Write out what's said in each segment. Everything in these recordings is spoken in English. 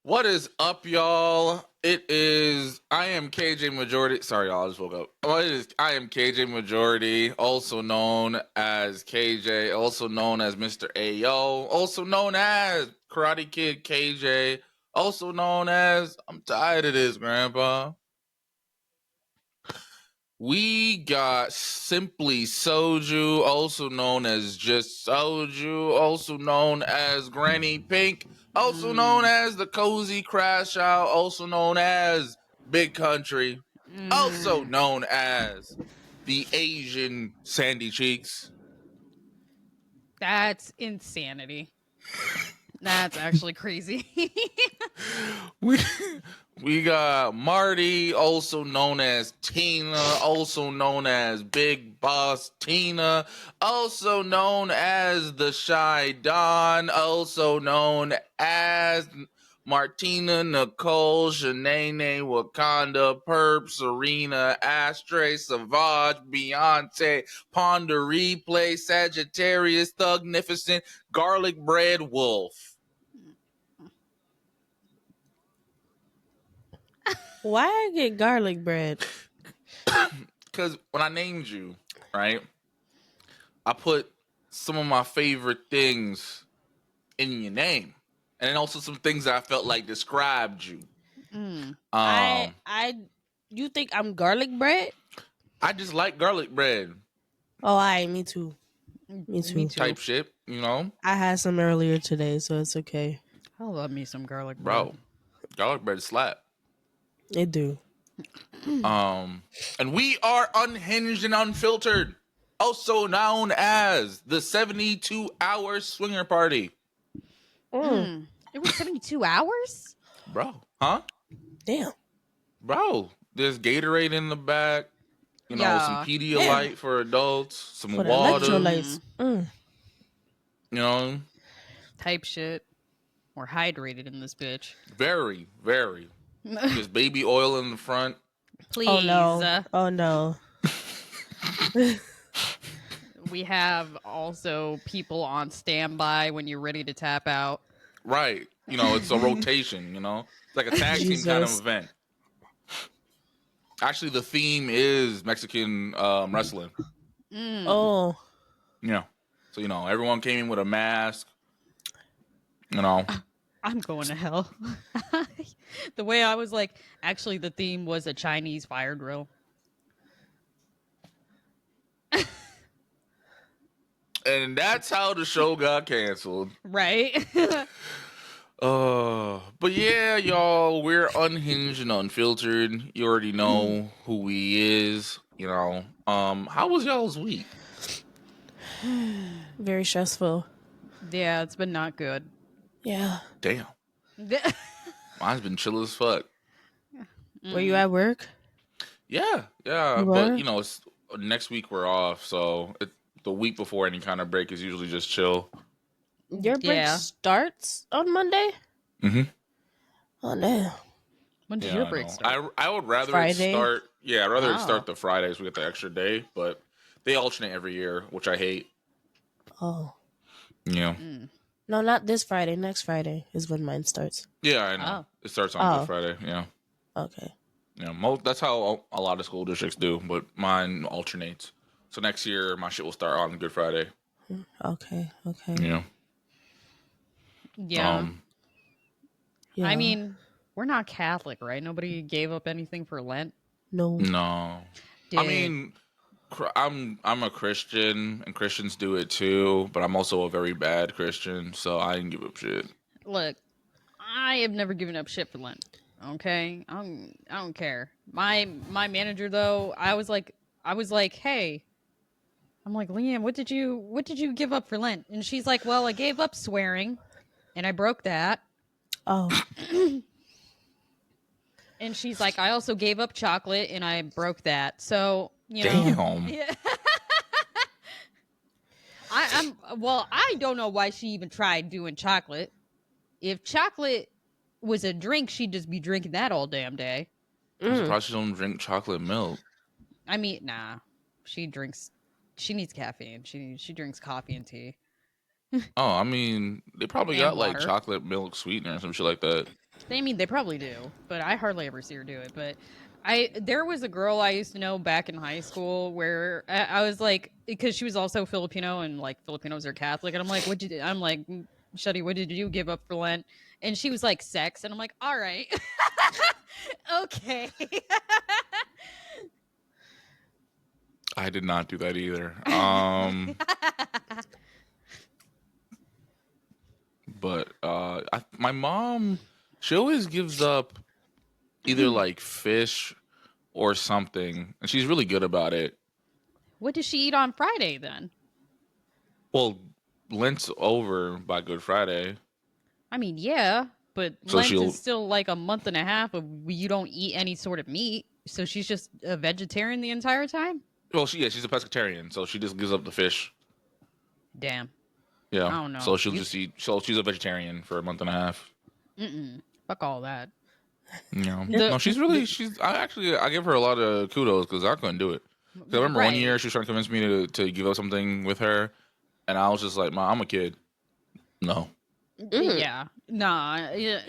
What is up, y'all? I am KJ Majority. Sorry, y'all, I just woke up. I am KJ Majority, also known as KJ, also known as Mr. Ayo, also known as Karate Kid KJ, also known as I'm tired of this, Grandpa. We got Simply Soju, also known as Just Soju, also known as Granny Pink, also known as the Cozy Crash Out, also known as Big Country, also known as the Asian Sandy Cheeks. That's insanity. That's actually crazy. We got Marti, also known as Tina, also known as Big Boss Tina, also known as the Shy Don, also known as Martina, Nicole, Shanae, Wakanda, Perp, Serena, Ashtray, Savage, Beyonce, Ponder Replay, Sagittarius, Thugnificent, Garlic Bread Wolf. Why I get garlic bread? Because when I named you, right, I put some of my favorite things in your name, and then also some things that I felt like described you. You think I'm garlic bread? I just like garlic bread. Oh, me too. Me too. Type shit, you know. I had some earlier today, so it's okay. I love me some garlic bread. Bro, garlic bread slap. It do. And we are Unhinged and Unfiltered, also known as the 72-hour swinger party. It was 72 hours? Bro, huh? Damn. Bro, there's Gatorade in the back. You know, some Pedialyte for adults, some For the water. electrolytes. You know, type shit. We're hydrated in this bitch. very, very. There's baby oil in the front. Please. Oh no. Oh no. We have also people on standby when you're ready to tap out. Right. You know, it's a rotation, you know? It's like a tag team kind of event. Actually, the theme is Mexican wrestling. Oh. Yeah. So, you know, everyone came in with a mask. You know. I'm going to hell. The way I was like, actually, the theme was a Chinese fire drill. And that's how the show got canceled. Right? But yeah, y'all, we're Unhinged and Unfiltered. You already know who we is, you know. How was y'all's week? Very stressful. Yeah, it's been not good. Yeah. Damn. Mine's been chill as fuck. Were you at work? Yeah. But you know, it's next week we're off, so the week before any kind of break is usually just chill. Your break starts on Monday? Mm-hmm. Oh damn. When does your break start? I would rather Friday? it start. Yeah, I'd rather it start the Fridays. We get the extra day, but they alternate every year, which I hate. Oh. Yeah. No, not this Friday. Next Friday is when mine starts. Yeah, I know. It starts on Good Friday. Yeah. Okay. Yeah, that's how a lot of school districts do, but mine alternates. So next year, my shit will start on Good Friday. Okay. Yeah. Yeah. I mean, we're not Catholic, right? Nobody gave up anything for Lent. No. I mean, I'm a Christian, and Christians do it too, but I'm also a very bad Christian, so I didn't give up shit. Look, I have never given up shit for Lent. Okay, I don't care. My manager though, I was like, hey, I'm like, Liam, what did you give up for Lent? And she's like, well, I gave up swearing, and I broke that. Oh. And she's like, I also gave up chocolate, and I broke that. So you know, Damn. yeah. I don't know why she even tried doing chocolate. If chocolate was a drink, she'd just be drinking that all damn day. I'm surprised she don't drink chocolate milk. I mean, nah. She needs caffeine. She drinks coffee and tea. Oh, I mean, they probably And got water. like chocolate milk sweetener or some shit like that. I mean, they probably do, but I hardly ever see her do it. But there was a girl I used to know back in high school where I was like, because she was also Filipino and like Filipinos are Catholic, and I'm like, I'm like, Shuddy, what did you give up for Lent? And she was like, sex, and I'm like, all right, okay. I did not do that either. But my mom, she always gives up either like fish or something, and she's really good about it. What does she eat on Friday then? Well, Lent's over by Good Friday, I mean, yeah, but so Lent is she'll. still like a month and a half of you don't eat any sort of meat. So she's just a vegetarian the entire time? Well, she's a pescatarian, so she just gives up the fish. Damn. I Yeah, don't know. so she'll just eat. So she's a vegetarian for a month and a half. Fuck all that. Yeah, The no, she's really. I give her a lot of kudos because I couldn't do it. 'Cause I remember one right. year she was trying to convince me to give up something with her, and I was just like, "Ma, I'm a kid. No." Yeah. Nah,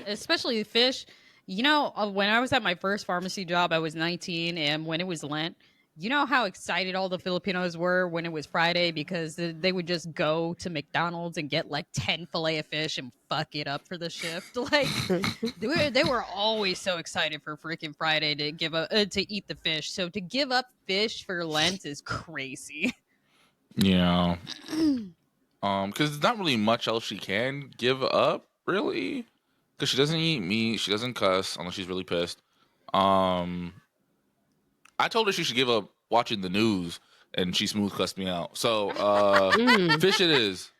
especially fish. You know, when I was at my first pharmacy job, I was 19, and when it was Lent, you know how excited all the Filipinos were when it was Friday because they would just go to McDonald's and get like 10 fillet of fish and fuck it up for the shift. Like they were always so excited for freaking Friday to give up to eat the fish. So to give up fish for Lent is crazy. Yeah. Because there's not really much else she can give up, really. Because she doesn't eat meat, she doesn't cuss unless she's really pissed. Um, I told her she should give up watching the news, and she smooth cussed me out. So, fish it is.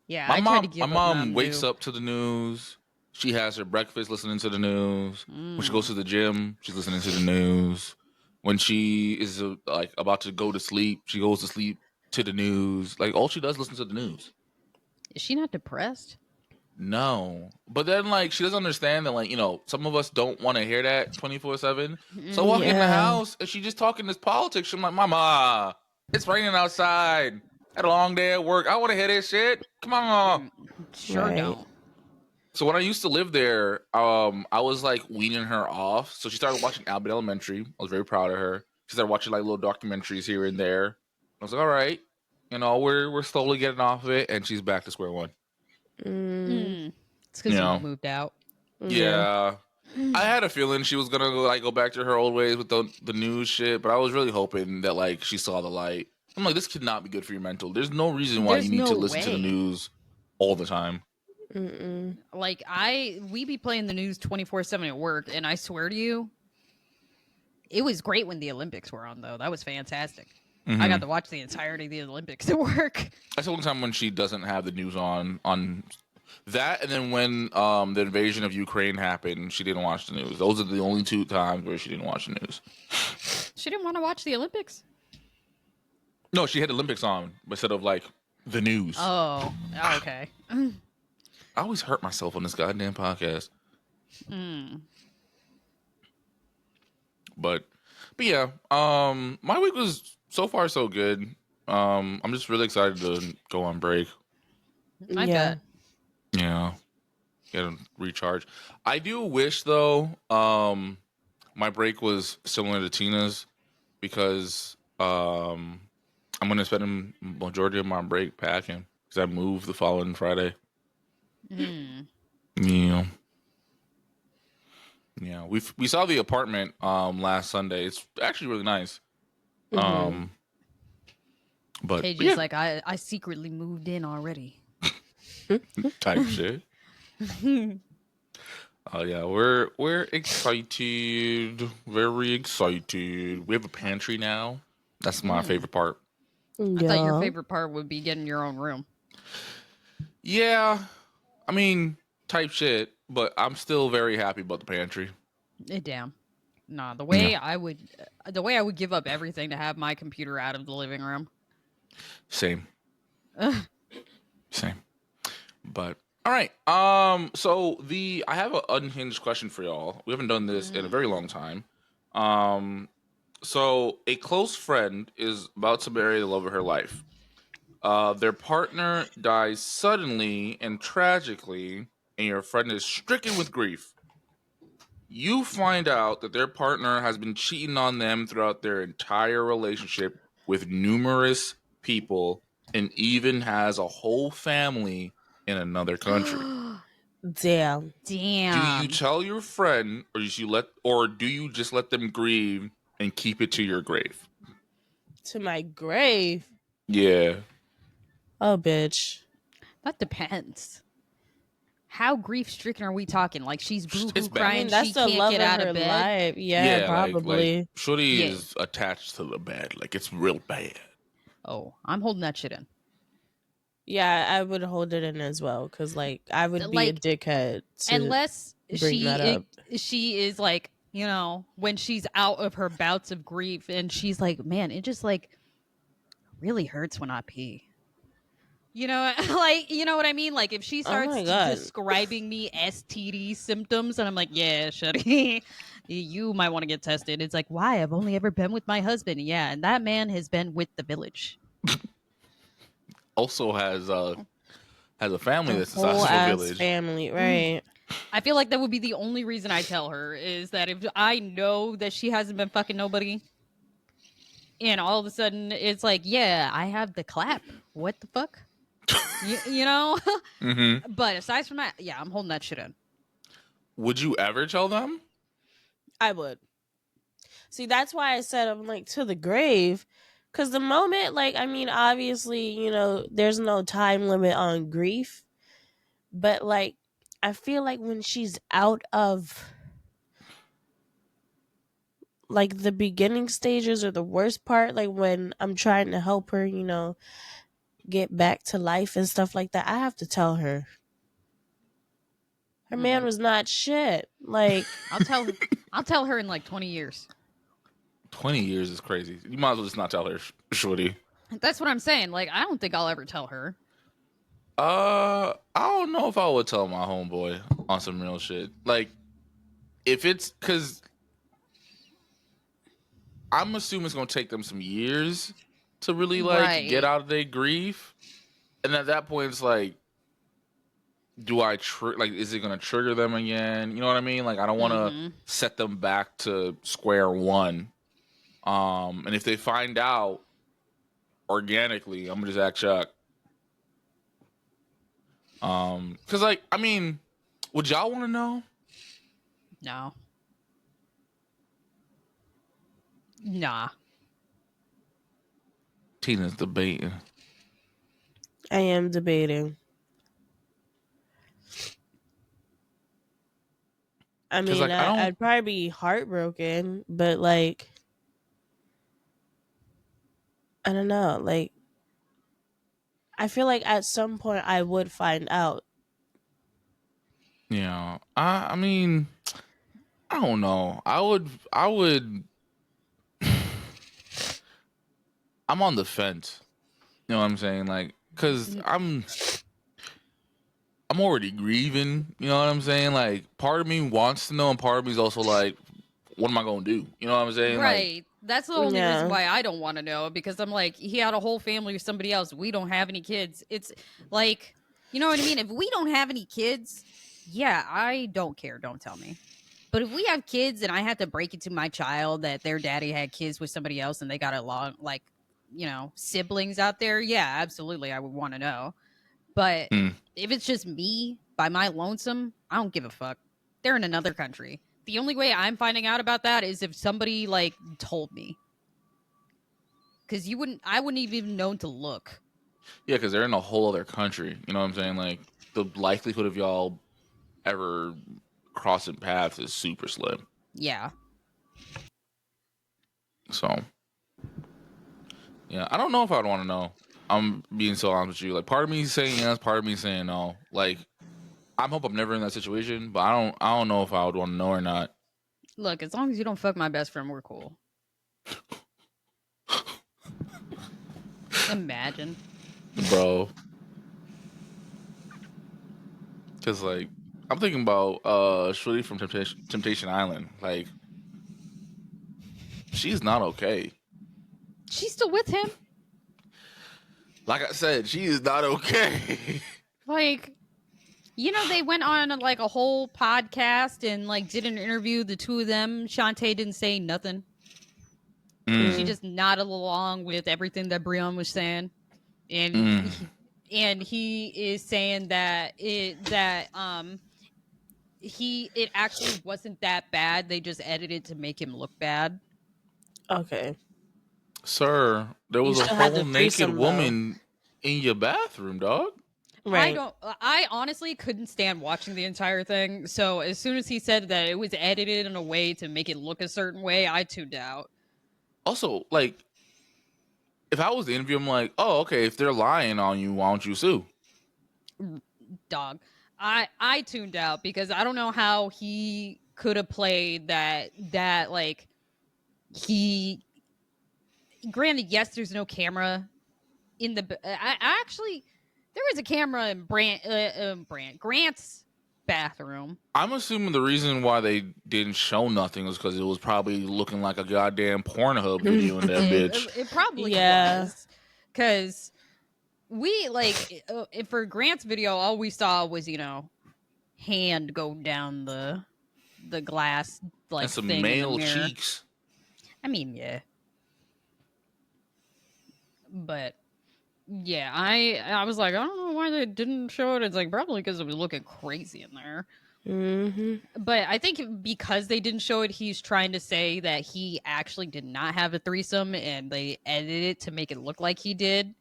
Yeah, My I tried to mom, my give up mom Mountain wakes Dew. up to the news. She has her breakfast listening to the news. When she goes to the gym, she's listening to the news. When she is like about to go to sleep, she goes to sleep to the news. Like all she does is listen to the news. Is she not depressed? No, but then like she doesn't understand that like some of us don't want to hear that 24/7. So I walk in the Yeah. house and she just talking this politics. I'm like, Mama, it's raining outside. Had a long day at work. I want to hear this shit. Come on. Sure Right. don't. So when I used to live there, I was like weaning her off. So she started watching Abbott Elementary. I was very proud of her. She started watching like little documentaries here and there. I was like, all right, we're slowly getting off of it, and she's back to square one. It's You because you know, moved out. Yeah. yeah. I had a feeling she was gonna like go back to her old ways with the news shit, but I was really hoping that like she saw the light. I'm like, this could not be good for your mental. There's no reason why you There's need to no listen to the way. news all the time. Like we be playing the news 24/7 at work, and I swear to you, it was great when the Olympics were on. Though that was fantastic. I got to watch the entirety of the Olympics at work. That's the only time when she doesn't have the news on that, and then when the invasion of Ukraine happened, she didn't watch the news. Those are the only two times where she didn't watch the news. She didn't want to watch the Olympics. No, she had Olympics on instead of like the news. Oh, okay. I always hurt myself on this goddamn podcast. But yeah, my week was so far so good. I'm just really excited to go on break. I Yeah. bet. Yeah, get a recharge. I do wish though, my break was similar to Tina's because I'm gonna spend the majority of my break packing because I moved the following Friday. Yeah. Yeah, we saw the apartment last Sunday. It's actually really nice. But Paige's yeah, like, I secretly moved in already. type shit. Oh yeah, we're excited, very excited. We have a pantry now. That's my favorite part. I thought your Yeah. favorite part would be getting your own room. Yeah, I mean type shit, but I'm still very happy about the pantry. Damn. Nah, the way I would give up everything to have my computer out of the living room. Same. Same. But all right. So I have an unhinged question for y'all. We haven't done this in a very long time. So a close friend is about to marry the love of her life. Their partner dies suddenly and tragically, and your friend is stricken with grief. You find out that their partner has been cheating on them throughout their entire relationship with numerous people and even has a whole family in another country. Damn. Do you Damn. tell your friend, or do you just let them grieve and keep it to your grave? To my grave. Yeah. Oh, bitch. That depends. How grief stricken are we talking? Like she's It's boohoo bad. I crying, mean, that's she the can't love get of out her of bed. life. Yeah, Yeah, like probably. Shorty Yeah. is attached to the bed. Like it's real bad. Oh, I'm holding that shit in. Yeah, I would hold it in as well because, like, I would be a Like, dickhead to unless bring that up. she is like, you know, when she's out of her bouts of grief and she's like, man, it just like really hurts when I pee. You know, like, you know what I mean? Like, if she Oh starts my God. describing me STD symptoms, and I'm like, yeah, Shuddy, you might want to get tested. It's like, why? I've only ever been with my husband. Yeah, and that man has been with the village. Also has a family A that's the size whole of a ass village. family, right? I feel like that would be the only reason I tell her is that if I know that she hasn't been fucking nobody, and all of a sudden it's like, yeah, I have the clap. What the fuck? You know? Mm-hmm. But aside from that, yeah, I'm holding that shit in. Would you ever tell them? I would. See, that's why I said I'm like to the grave. Because the moment, like, I mean, obviously, you know, there's no time limit on grief. But, like, I feel like when she's out of, like, the beginning stages or the worst part, like, when I'm trying to help her, you know, get back to life and stuff like that, I have to tell her. Her man was not shit. Like, I'll tell her. I'll tell her in like 20 years. 20 years is crazy. You might as well just not tell her, Shorty. That's what I'm saying. Like, I don't think I'll ever tell her. I don't know if I would tell my homeboy on some real shit. Like, if it's because I'm assuming it's gonna take them some years to really like get Right. out of their grief, and at that point, it's like, do I like? Is it gonna trigger them again? You know what I mean? Like, I don't want to Mm-hmm. set them back to square one. And if they find out organically, I'm gonna just act shocked. Because like, I mean, would y'all want to know? No. Nah. Tina's debating. I am debating. I Because mean, like, I don't. I'd probably be heartbroken, but like, I don't know. Like, I feel like at some point I would find out. You know, I mean, I don't know. I would. I'm on the fence. You know what I'm saying? Like, cause I'm already grieving. You know what I'm saying? Like, part of me wants to know, and part of me is also like, what am I gonna do? You know what I'm saying? Like, Right. That's the only reason Yeah. why I don't want to know, because I'm like, he had a whole family with somebody else. We don't have any kids. It's like, you know what I mean? If we don't have any kids, yeah, I don't care. Don't tell me. But if we have kids and I have to break it to my child that their daddy had kids with somebody else and they got a long, like, you know, siblings out there, yeah, absolutely. I would want to know. But hmm. if it's just me by my lonesome, I don't give a fuck. They're in another country. The only way I'm finding out about that is if somebody like told me. Cause I wouldn't even known to look. Yeah, because they're in a whole other country. You know what I'm saying? Like, the likelihood of y'all ever crossing paths is super slim. Yeah. So, yeah, I don't know if I'd want to know. I'm being so honest with you. Like, part of me is saying yes, part of me is saying no. Like, I hope I'm never in that situation, but I don't know if I would want to know or not. Look, as long as you don't fuck my best friend, we're cool. Imagine. Bro. Because, like, I'm thinking about Shirley from Temptation Island. Like, she's not okay. She's still with him. Like I said, she is not okay. Like, You know, they went on like a whole podcast and like did an interview, the two of them. Shantae didn't say nothing. She just nodded along with everything that Brian was saying. And he is saying that it actually wasn't that bad. They just edited to make him look bad. Okay. Sir, there You was a still had the whole naked threesome, though. woman in your bathroom, dog. Right. I honestly couldn't stand watching the entire thing. So as soon as he said that it was edited in a way to make it look a certain way, I tuned out. Also, like, if I was the interview, I'm like, oh, okay, if they're lying on you, why don't you sue? Dog. I tuned out because I don't know how he could have played that like he granted, yes, there's no camera in the I actually there was a camera in Grant's bathroom. I'm assuming the reason why they didn't show nothing was because it was probably looking like a goddamn Pornhub video in that bitch. It probably was. Because we, like, for Grant's video, all we saw was, hand go down the glass, like, And some thing male in the mirror. cheeks. I mean, yeah. But, yeah, I was like, I don't know why they didn't show it. It's like, probably because it was looking crazy in there. But I think because they didn't show it, he's trying to say that he actually did not have a threesome and they edited it to make it look like he did.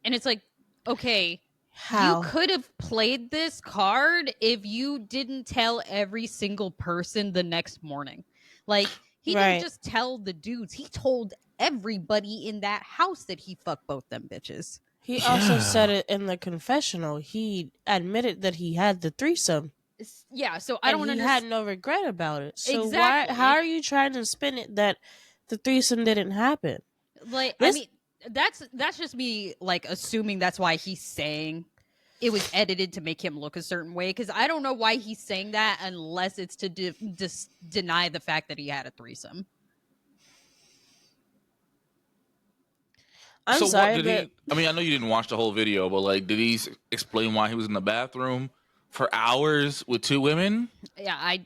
And it's like, okay, How? you could have played this card if you didn't tell every single person the next morning. Like, he didn't just tell the dudes, he told everybody in that house that he fucked both them bitches. He also said it in the confessional. He admitted that he had the threesome. Yeah, so I don't understand. He had no regret about it. So Exactly. how are you trying to spin it that the threesome didn't happen? Like, I mean, that's just me, like, assuming that's why he's saying it was edited to make him look a certain way. Because I don't know why he's saying that unless it's to deny the fact that he had a threesome. I'm so sorry, what did he? I mean, I know you didn't watch the whole video, but like, did he explain why he was in the bathroom for hours with two women? Yeah,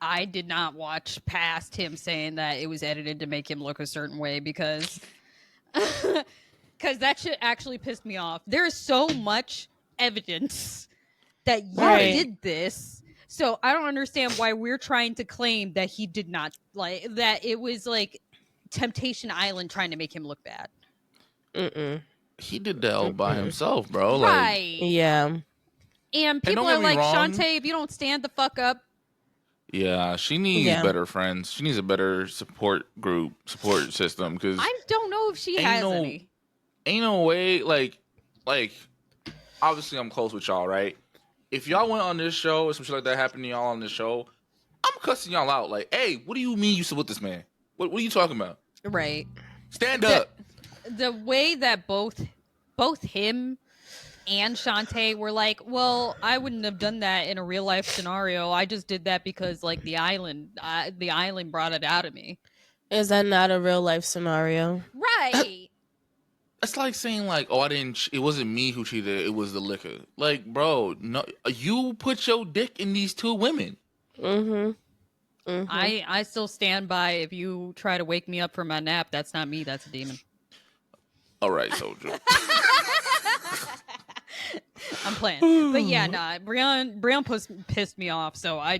I did not watch past him saying that it was edited to make him look a certain way because that shit actually pissed me off. There is so much evidence that you did this. So I don't understand why we're trying to claim that he did not, like, that it was like Temptation Island trying to make him look bad. He did that all by himself, bro. Right. Like, yeah. And people are like, Shantae, if you don't stand the fuck up. Yeah, she needs better friends. She needs a better support system. Because I don't know if she has any. Ain't no way, like, obviously I'm close with y'all, right? If y'all went on this show or some shit like that happened to y'all on this show, I'm cussing y'all out. Like, hey, what do you mean you still with this man? What are you talking about? Right. Stand up. The way that both him and Shantae were like, well, I wouldn't have done that in a real life scenario. I just did that because, like, the island brought it out of me. Is that not a real life scenario? Right. It's like saying, like, oh, it wasn't me who cheated, it was the liquor. Like, bro, no, you put your dick in these two women. I still stand by, if you try to wake me up from my nap, that's not me, that's a demon. All right, Soju. I'm playing. But yeah, nah, Brian pissed me off, so I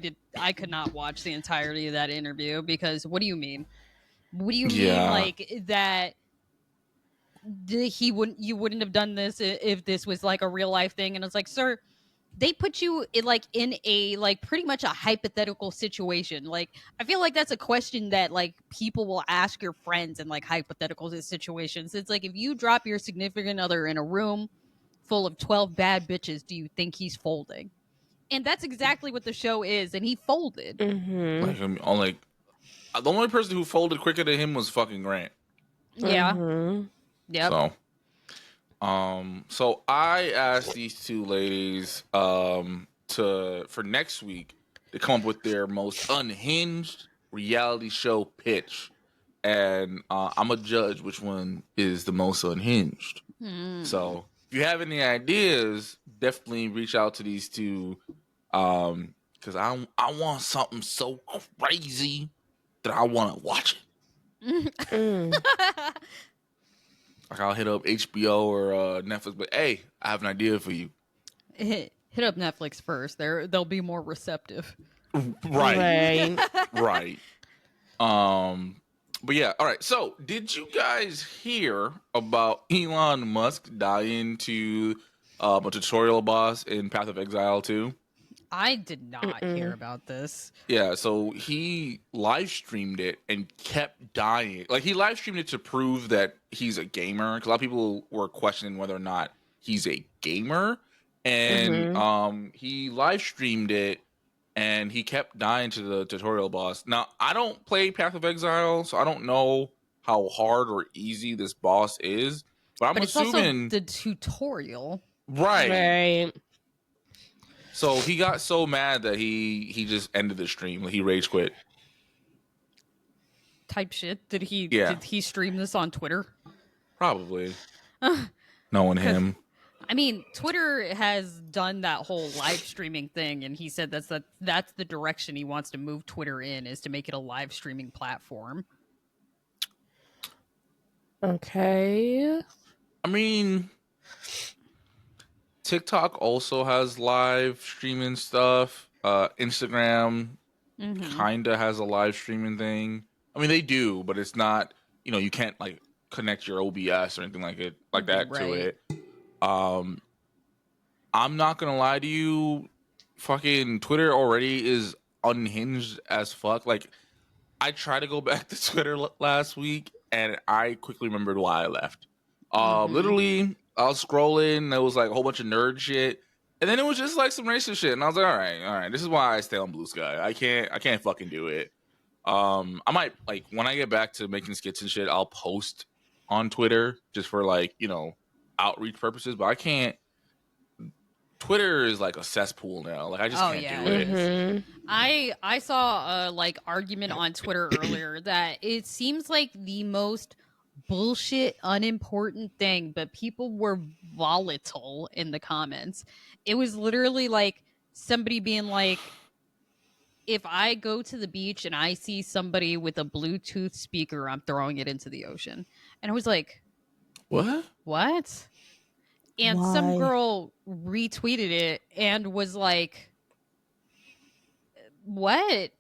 could not watch the entirety of that interview because what do you mean? What do you mean, like, that you wouldn't have done this if this was like a real life thing? And it's like, sir, they put you in a like pretty much a hypothetical situation. Like, I feel like that's a question that like people will ask your friends in like hypothetical situations. It's like, if you drop your significant other in a room full of 12 bad bitches, do you think he's folding? And that's exactly what the show is, and he folded. Like, the only person who folded quicker than him was fucking Grant. Yeah. Yep. So I asked these two ladies for next week to come up with their most unhinged reality show pitch, and I'm a judge which one is the most unhinged. So if you have any ideas, definitely reach out to these two. Because I want something so crazy that I want to watch it. Like I'll hit up HBO or Netflix, but hey, I have an idea for you. Hit up Netflix first. They'll be more receptive. Right. Right. But yeah, all right. So, did you guys hear about Elon Musk dying to a tutorial boss in Path of Exile 2? I did not hear about this. Yeah, so he live streamed it and kept dying. Like he live streamed it to prove that he's a gamer. Because a lot of people were questioning whether or not he's a gamer, and he live streamed it and he kept dying to the tutorial boss. Now I don't play Path of Exile, so I don't know how hard or easy this boss is. But I'm it's assuming also the tutorial, right. So he got so mad that he just ended the stream. Like he rage quit. type shit. Did he? Yeah. Did he stream this on Twitter? Probably. Knowing him. I mean, Twitter has done that whole live streaming thing, and he said that's the direction he wants to move Twitter in, is to make it a live streaming platform. Okay. I mean, TikTok also has live streaming stuff. Instagram kind of has a live streaming thing. I mean, they do, but it's not, you can't like connect your OBS or anything like that to it. I'm not gonna lie to you, fucking Twitter already is unhinged as fuck. Like, I tried to go back to Twitter last week, and I quickly remembered why I left. Literally, I was scrolling, there was like a whole bunch of nerd shit, and then it was just like some racist shit, and I was like, all right, this is why I stay on Blue Sky. I can't fucking do it. I might, like, when I get back to making skits and shit, I'll post on Twitter just for like, outreach purposes, but I can't. Twitter is like a cesspool now. Like I just can't do it. I saw a like argument on Twitter earlier that it seems like the most bullshit, unimportant thing, but people were volatile in the comments. It was literally like somebody being like, if I go to the beach and I see somebody with a Bluetooth speaker, I'm throwing it into the ocean. And I was like, what? And some girl retweeted it and was like, what?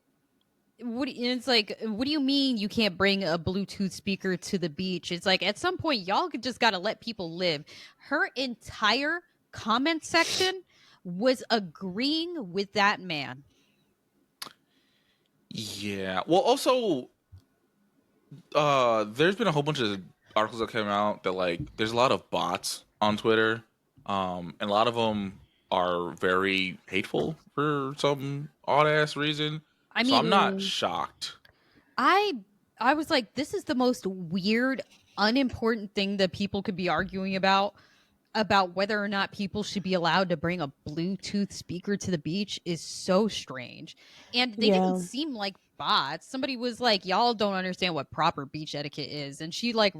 It's like, what do you mean you can't bring a Bluetooth speaker to the beach? It's like, at some point, y'all just got to let people live. Her entire comment section was agreeing with that man. Yeah. Well, also, there's been a whole bunch of articles that came out that like there's a lot of bots on Twitter, and a lot of them are very hateful for some odd ass reason. I mean, so I'm not shocked. I was like, this is the most weird, unimportant thing that people could be arguing about whether or not people should be allowed to bring a Bluetooth speaker to the beach is so strange. And they didn't seem like bots. Somebody was like, y'all don't understand what proper beach etiquette is. And she like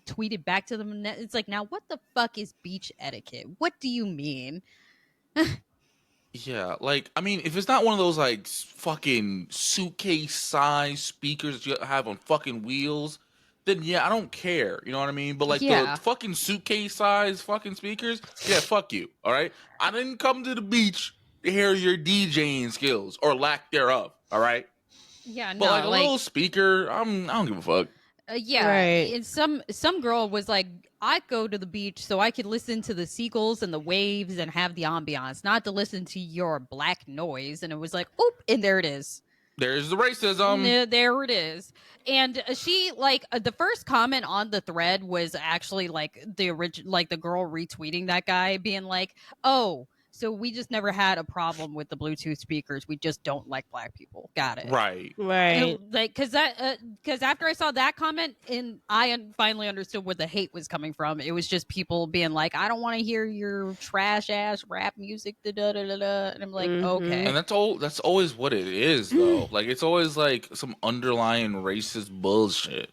tweeted back to them. And it's like, now what the fuck is beach etiquette? What do you mean? Yeah, like, I mean, if it's not one of those like fucking suitcase size speakers that you have on fucking wheels, then yeah, I don't care. You know what I mean? But like the fucking suitcase size fucking speakers, yeah, fuck you. All right, I didn't come to the beach to hear your DJing skills or lack thereof. All right. Yeah, no, but like a little speaker, I don't give a fuck. And some girl was like, I go to the beach so I could listen to the seagulls and the waves and have the ambiance, not to listen to your black noise. And it was like, oop, and there it is. There's the racism. There it is. And she like the first comment on the thread was actually like the original, like the girl retweeting that guy being like, oh, so we just never had a problem with the Bluetooth speakers. We just don't like black people. Got it. Right. And, like, because after I saw that comment, and I finally understood where the hate was coming from. It was just people being like, I don't want to hear your trash ass rap music. Da, da, da, da, da. And I'm like, okay. And that's always what it is, though. Like, it's always like some underlying racist bullshit.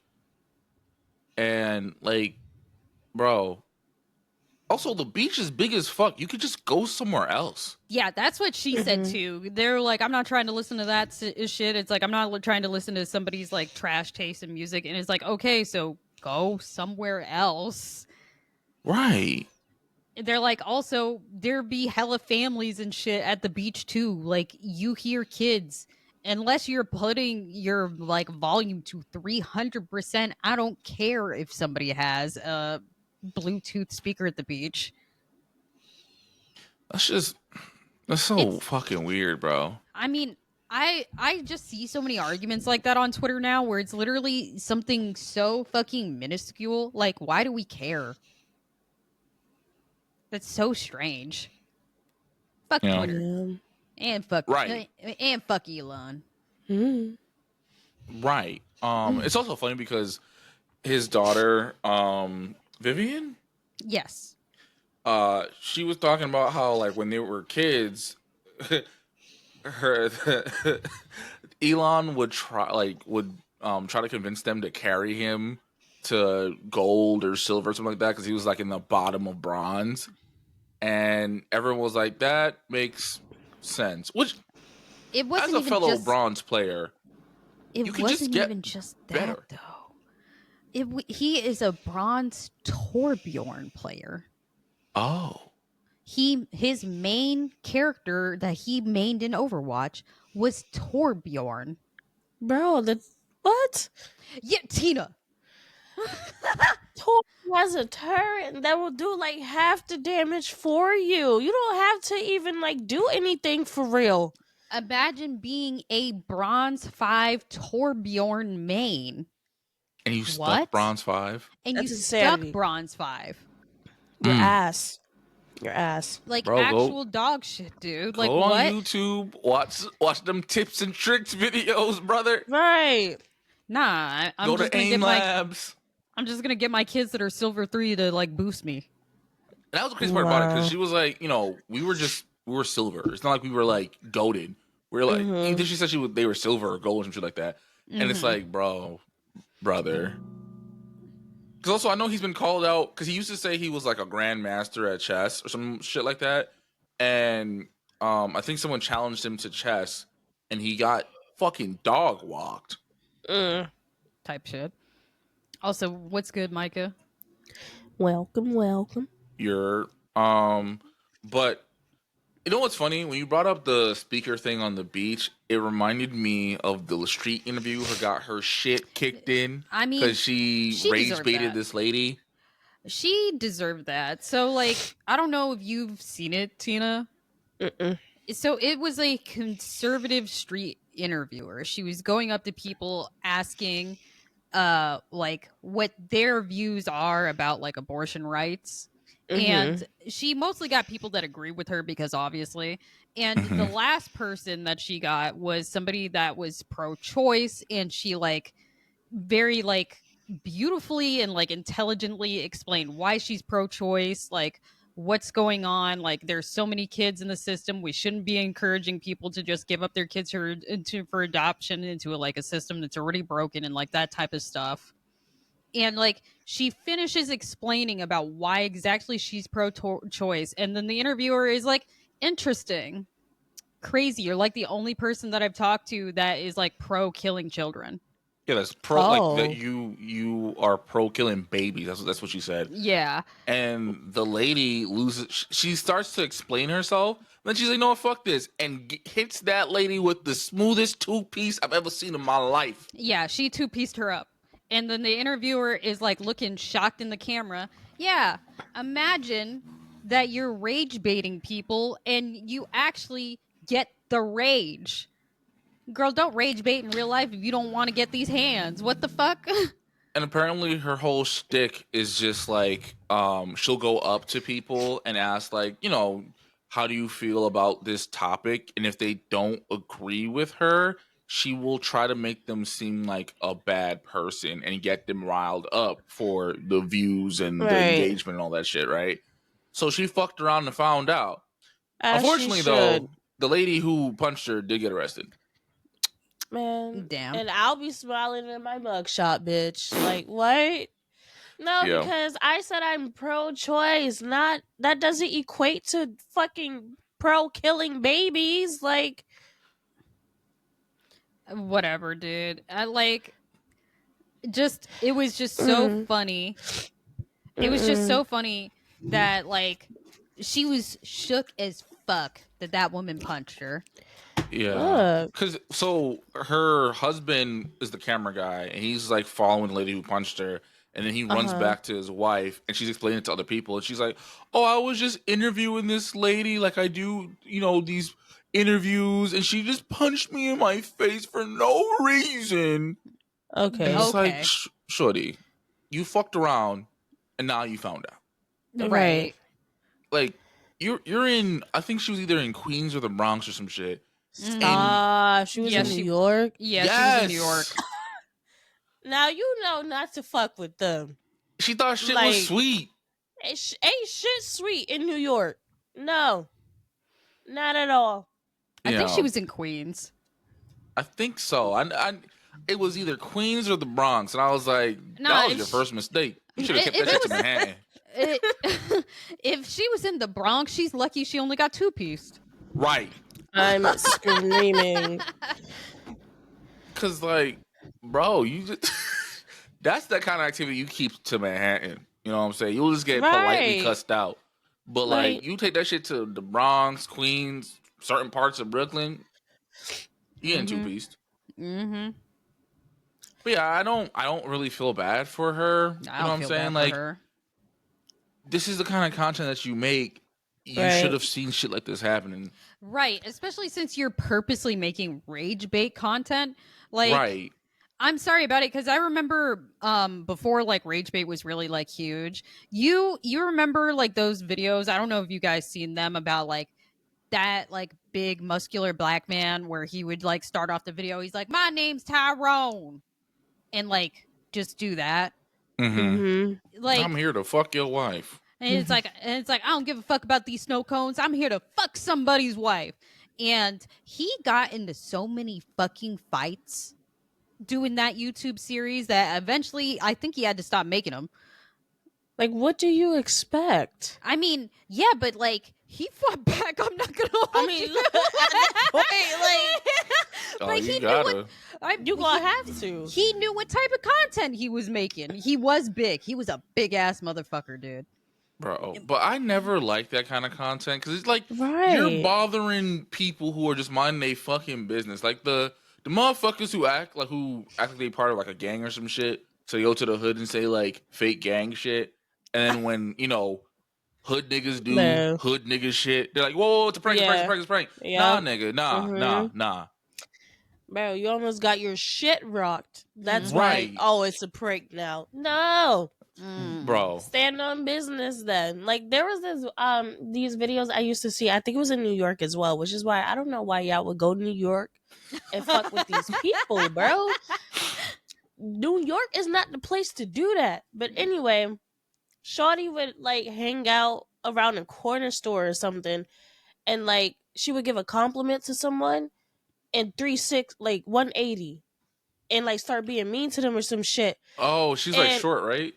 And like, bro, Also, the beach is big as fuck. You could just go somewhere else. Yeah, that's what she said too. They're like, I'm not trying to listen to that shit. It's like, I'm not trying to listen to somebody's like trash taste in music. And it's like, okay, so go somewhere else. Right. They're like, also, there be hella families and shit at the beach too. Like, you hear kids. Unless you're putting your like volume to 300%, I don't care if somebody has a Bluetooth speaker at the beach. That's so It's fucking weird, bro. I mean, I just see so many arguments like that on Twitter now where it's literally something so fucking minuscule. Like, why do we care? That's so strange. Fuck You know? Twitter. Yeah. Right. And fuck Elon. Mhm. Right. It's also funny because his daughter, Vivian, Yes. she was talking about how like when they were kids, her Elon would try to convince them to carry him to gold or silver or something like that because he was like in the bottom of bronze, and everyone was like, that makes sense. Which, It as wasn't a even fellow just bronze player, you it could just wasn't get even just that better. though. He is a bronze Torbjorn player. Oh, His main character that he mained in Overwatch was Torbjorn. Bro, what? Yeah, Tina. Tor has a turret that will do like half the damage for you. You don't have to even like do anything for real. Imagine being a bronze 5 Torbjorn main. and you stuck What? bronze 5, And That's you insanity. stuck bronze 5. Your ass. Your ass. Like bro. actual dog shit, dude. Like Go on what? YouTube, watch them tips and tricks videos, brother. Right. Nah, I'm Go just to gonna AIM get my Labs. I'm just gonna get my kids that are silver 3 to like boost me. And that was the crazy part about it because Wow. she was like, we were silver. It's not like we were like goaded. We were like, either she said they were silver or gold or some shit like that. And it's like, brother. Because also I know he's been called out because he used to say he was like a grandmaster at chess or some shit like that. And I think someone challenged him to chess, and he got fucking dog walked. Type shit. Also, what's good, Micah? Welcome. You're but you know what's funny? When you brought up the speaker thing on the beach, it reminded me of the street interview who got her shit kicked in I mean, because she rage deserved baited that. this lady. She deserved that. So, like, I don't know if you've seen it, Tina. So it was a conservative street interviewer. She was going up to people asking, like what their views are about like abortion rights. And she mostly got people that agree with her because obviously. And the last person that she got was somebody that was pro-choice, and she like very like beautifully and like intelligently explained why she's pro-choice, like what's going on, like there's so many kids in the system, we shouldn't be encouraging people to just give up their kids for adoption into like a system that's already broken and like that type of stuff. And like she finishes explaining about why exactly she's pro-choice, and then the interviewer is like, interesting, crazy, you're like the only person that I've talked to that is like pro killing children. Yeah, that's pro like that you are pro killing babies. That's what she said. Yeah. And the lady loses. She starts to explain herself. Then she's like, "No, fuck this," and hits that lady with the smoothest 2-piece I've ever seen in my life. Yeah, she 2-pieced her up. And then the interviewer is like looking shocked in the camera. Yeah, imagine that you're rage baiting people and you actually get the rage. Girl, don't rage bait in real life if you don't want to get these hands. What the fuck? And apparently her whole shtick is just like she'll go up to people and ask like, how do you feel about this topic? And if they don't agree with her, she will try to make them seem like a bad person and get them riled up for the views and the engagement and all that shit, right? So she fucked around and found out. As Unfortunately, though, the lady who punched her did get arrested. Man. Damn. And I'll be smiling in my mugshot, bitch. Like, what? No, Yeah. because I said I'm pro-choice. Not that doesn't equate to fucking pro-killing babies. Like, Whatever, dude. It was just so Mm. funny. It was just so funny that like she was shook as fuck that woman punched her. Yeah. Look. Cause so her husband is the camera guy and he's like following the lady who punched her. And then he runs back to his wife and she's explaining it to other people. And she's like, oh, I was just interviewing this lady like I do, these interviews. And she just punched me in my face for no reason. Okay. And it's like, Okay. shorty, you fucked around and now you found out. Right. Like, you're in, I think she was either in Queens or the Bronx or some shit. Stop. She was Yeah, in she- New York. Yeah, she was in New Yes. York. Now you know not to fuck with them. She thought shit Like- was sweet. Ain't shit sweet in New York. No. Not at all. I You think she know, was in Queens. I think so. It was either Queens or the Bronx, and I was like, Nah, that was if your she- first mistake. You should have kept if that it shit to was- Manhattan. If she was in the Bronx, she's lucky she only got 2-pieced. Right. I'm screaming. Cause like, bro, you just that's that kind of activity you keep to Manhattan. You know what I'm saying? You'll just get politely Right. cussed out. But Like- like you take that shit to the Bronx, Queens, certain parts of Brooklyn, you getting Mhm. 2-pieced. Mm-hmm. But yeah, I don't really feel bad for her. You I know don't what I'm feel saying? bad Like, for her. this is the kind of content that you make. You Right. should have seen shit like this happening. Right, especially since you're purposely making rage bait content. Like, Right. I'm sorry about it because I remember before like rage bait was really like huge. You remember like those videos? I don't know if you guys seen them about like that like big muscular black man where he would like start off the video. He's like, "My name's Tyrone," and like just do that. Mm-hmm. Mm-hmm. Like, I'm here to fuck your wife. and it's like I don't give a fuck about these snow cones. I'm here to fuck somebody's wife. And he got into so many fucking fights doing that YouTube series that eventually I think he had to stop making them. Like, what do you expect? I mean, yeah, but like he fought back. I'm not gonna hold I mean, you. look, at that point, like, Oh, But you he gotta. knew what you gonna have to. he knew what type of content he was making. He was big. He was a big ass motherfucker, dude. Bro, but I never like that kind of content because it's like Right. you're bothering people who are just minding their fucking business. Like the motherfuckers who act like they part of like a gang or some shit. So they go to the hood and say like fake gang shit, and then when hood niggas do No. hood nigga shit, they're like, whoa, it's a prank, Yeah. it's a prank. Yeah. Nah, nigga, Mhm. nah. Bro, you almost got your shit rocked. That's Right. why, oh, it's a prank now. No. Bro. Stand on business then. Like, there was these videos I used to see. I think it was in New York as well, which is why I don't know why y'all would go to New York and fuck with these people, bro. New York is not the place to do that. But anyway, Shawty would like hang out around a corner store or something, and like she would give a compliment to someone and 180 and like start being mean to them or some shit. Oh, she's like And- short, right?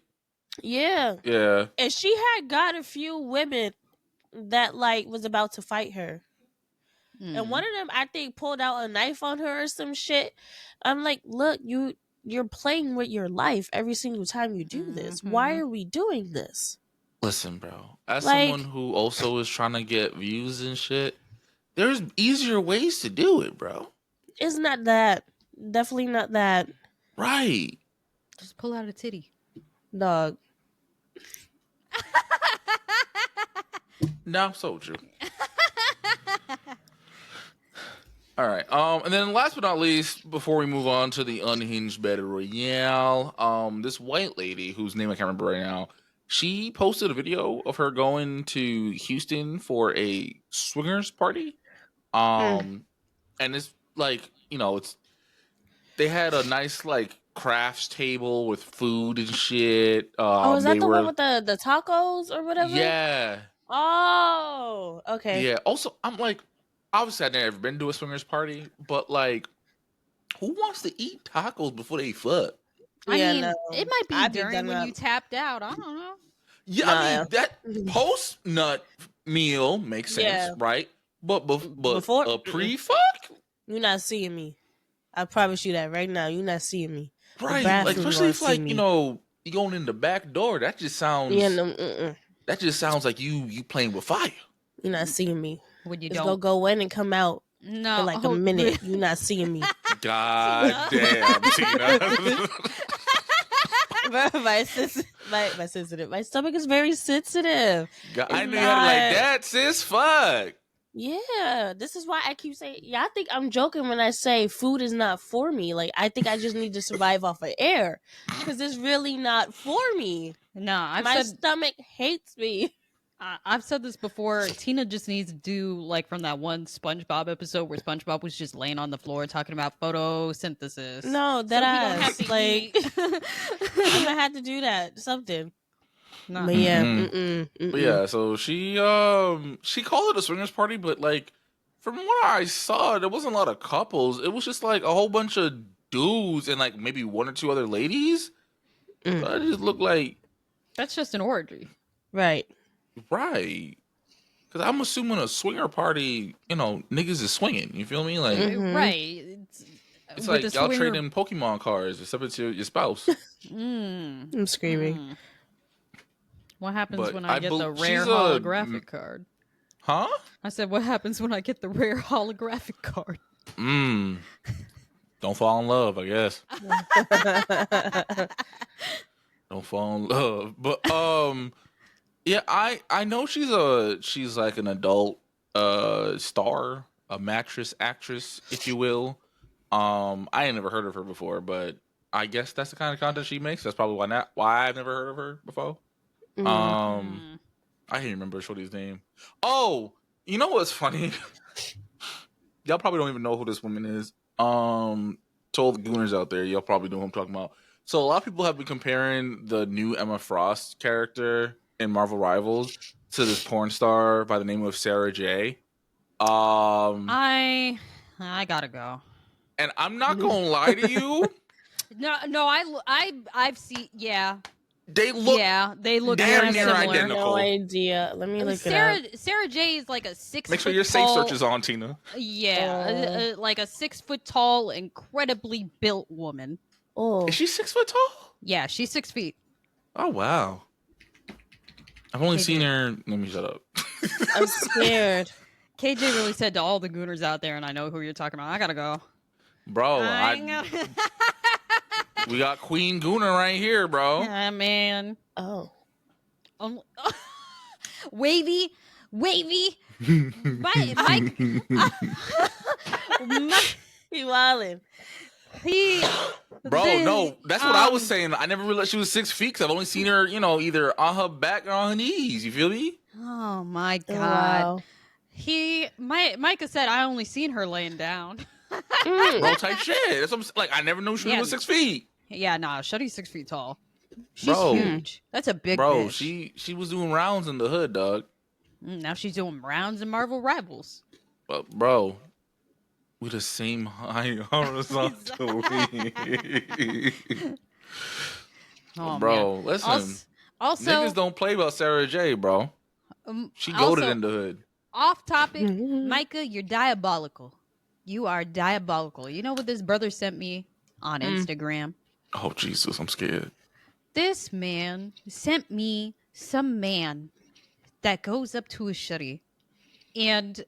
Yeah. Yeah. And she had got a few women that like was about to fight her. And one of them I think pulled out a knife on her or some shit. I'm like, look, you're playing with your life every single time you do this. Why are we doing this? Listen, bro. As Like- someone who also is trying to get views and shit, there's easier ways to do it, bro. It's not that. Definitely not that. Right. Just pull out a titty. Dog. Now, Soju. All right. And then last but not least, before we move on to the Unhinged Battle Royale, this white lady whose name I can't remember right now, she posted a video of her going to Houston for a swingers party. And it's like, they had a nice like crafts table with food and shit. Is that they the were, one with the tacos or whatever? yeah. Oh, okay. Yeah. Also, I'm like, obviously, I've never been to a swingers party, but like, who wants to eat tacos before they fuck? I Yeah, mean, no. it might be I'd be during done when up. you tapped out. I don't know. Yeah, Nah, I mean that post nut meal makes sense, Yeah. right? But Before, a pre fuck, you're not seeing me. I promise you that right now. You're not seeing me. The right? Like bathroom especially gonna if see like me. you know you going in the back door. That just sounds. Yeah, no, That just sounds like you playing with fire. you're not seeing me. When you It's gonna don't. go in and come out No. in like a oh, minute. You're not seeing me. God damn, Tina. my sensitive. My stomach is very sensitive. God, I It's knew you had it like not- that, sis. Fuck. Yeah, this is why I keep saying. Yeah, I think I'm joking when I say food is not for me. Like I think I just need to survive off of air because it's really not for me. No, My stomach hates me. I've said this before. Tina just needs to do like from that one SpongeBob episode where SpongeBob was just laying on the floor talking about photosynthesis. No, that So he don't have ass. to Like eat. I'm gonna have to do that. Something. No. But yeah, But yeah, so she called it a swingers party, but like from what I saw, there wasn't a lot of couples. It was just like a whole bunch of dudes and like maybe one or two other ladies. Mm. So it just looked like That's just an orgy. right. right. Because I'm assuming a swinger party, you know, niggas is swinging. You feel me? Like Mhm. Right. it's with like the y'all swinger- trading Pokemon cards, except it's your spouse. I'm screaming. What happens But when I get the rare she's a- holographic card? Huh? I said, what happens when I get the rare holographic card? Don't fall in love, I guess. Don't fall in love. But yeah, I know she's like an adult star, a mattress actress, if you will. I ain't never heard of her before, but I guess that's the kind of content she makes. That's probably why I've never heard of her before. I can't remember Shorty's name. Oh, you know what's funny? Y'all probably don't even know who this woman is. To all the gooners out there, y'all probably know who I'm talking about. So a lot of people have been comparing the new Emma Frost character in Marvel Rivals to this porn star by the name of Sarah J. I gotta go. And I'm not gonna lie to you, No, I've seen. Yeah, they look they look damn very near similar. identical. No idea. Let me look Sarah it up. Sarah J is like a 6 Make sure foot your safe tall, search is on, Tina. Yeah, like a 6 foot tall, incredibly built woman. Oh, Is she 6 foot tall? Yeah, she's 6 feet. Oh wow. I've only KJ. seen her. Let me shut up. I'm scared. KJ really said to all the gooners out there, and I know who you're talking about. I gotta go. Bro, we got Queen Gooner right here, bro. Yeah, man. Oh, Wavy. Mike. he wildin'. He. Bro, no, that's what I was saying. I never realized she was 6 feet because I've only seen her, you know, either on her back or on her knees. You feel me? Oh my god. Wow. Micah said I only seen her laying down. Bro, type shit. That's what I'm, like, I never knew she Yeah. was 6 feet. Yeah, nah, Shuddy's 6 feet tall. She's Bro. huge. That's a big Bro, bitch. she was doing rounds in the hood, dog. Now she's doing rounds in Marvel Rivals. But, bro, with the same height horizontally. Oh, Bro, man. listen. Also, Niggas don't play about Sarah J, bro. She goaded in the hood. Off topic, Micah, you're diabolical. You are diabolical. You know what this brother sent me on Instagram? Oh, Jesus, I'm scared. This man sent me some man that goes up to a shuddy. And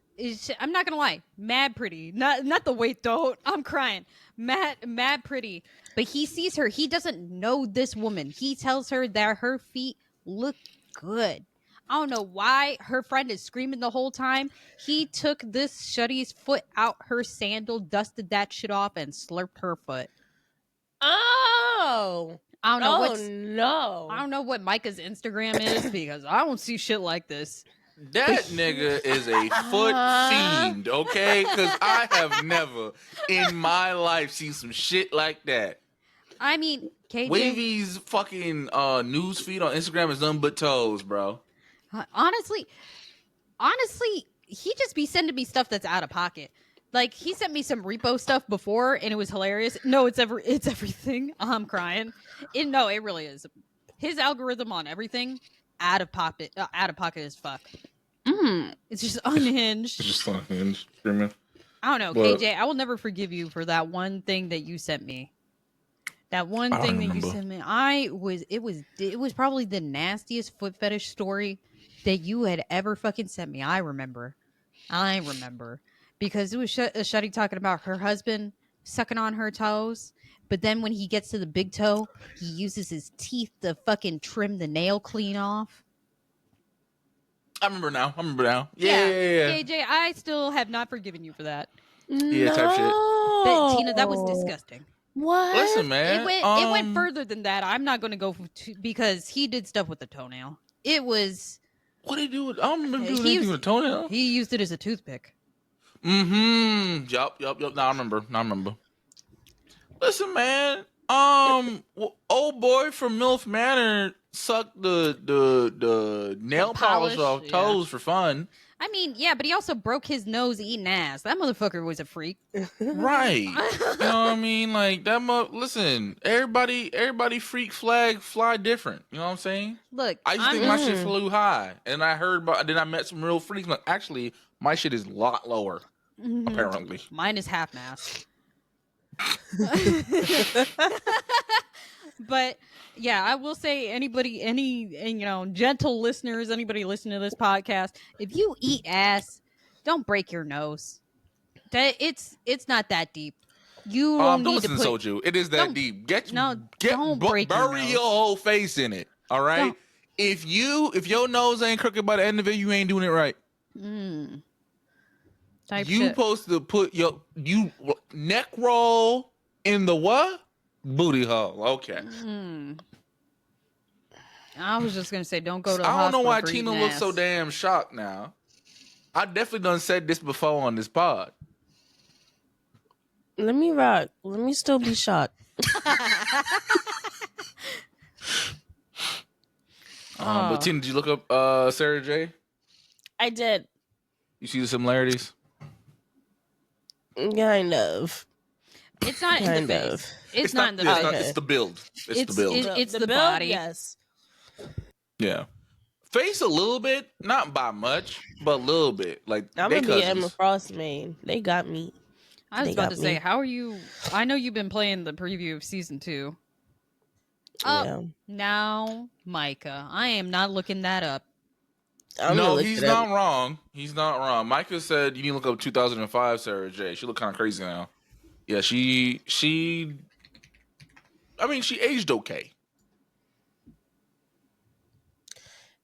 I'm not gonna lie, mad pretty. Not the weight though. I'm crying. Mad pretty. But he sees her. He doesn't know this woman. He tells her that her feet look good. I don't know why her friend is screaming the whole time. He took this shuddy's foot out her sandal, dusted that shit off, and slurped her foot. Oh. I don't know no. I don't know what Micah's Instagram is because I don't see shit like this. That nigga is a foot fiend, okay? Because I have never in my life seen some shit like that. I mean, KJ. Wavy's fucking news feed on Instagram is nothing but toes, bro. Honestly, he just be sending me stuff that's out of pocket. Like, he sent me some repo stuff before, and it was hilarious. No, it's everything. I'm crying. It really is. His algorithm on everything, out of pocket as fuck. It's just unhinged. It's just unhinged, screaming. I don't know, But KJ. I will never forgive you for that one thing that you sent me. That one I don't thing that you remember. sent me. It was probably the nastiest foot fetish story that you had ever fucking sent me. I remember. Because it was Shuddy talking about her husband sucking on her toes, but then when he gets to the big toe, he uses his teeth to fucking trim the nail clean off. I remember now. Yeah. Yeah. KJ, I still have not forgiven you for that. Yeah, type shit. But, Tina, that was disgusting. What? Listen, man. It went further than that. I'm not going to go because he did stuff with the toenail. It was. What did he do? I don't remember doing anything with a toenail. He used it as a toothpick. Yup. Now I remember. Listen, man. Old boy from MILF Manor sucked the nail polish off toes for fun. I mean, yeah, but he also broke his nose eating ass. That motherfucker was a freak. Right. You know what I mean? Like that listen, everybody freak flag fly different. You know what I'm saying? Look, I used to think my shit flew high. And I heard then I met some real freaks. Like, actually, my shit is a lot lower, apparently. Mine is half mast. But yeah, I will say any gentle listeners, anybody listening to this podcast, if you eat ass, don't break your nose. It's not that deep. You don't need listen to to Soju. It is that deep. Don't break bury your whole face in it. All right. Don't. If your nose ain't crooked by the end of it, you ain't doing it right. Type you shit. Supposed to put your neck roll in the what? Booty hole. Okay. I was just gonna say, don't go to the I don't know hospital why for Tina eating looks ass. so damn shocked now. I definitely done said this before on this pod. Let me rock. Let me still be shocked. But Tina, did you look up Sarah J? I did. You see the similarities? Kind of. It's not in the face. It's not in the face. It's the build. It's the build. It's the build, body. Yes. Yeah. Face a little bit, not by much, but a little bit. Like I'm they gonna be cousins. Emma Frost main. They got me. I was about to say, how are you? I know you've been playing the preview of season 2. Yeah. Now, Micah. I am not looking that up. No, he's not wrong. He's not wrong. Micah said you need to look up 2005 Sarah J. She look kind of crazy now. Yeah, she aged okay.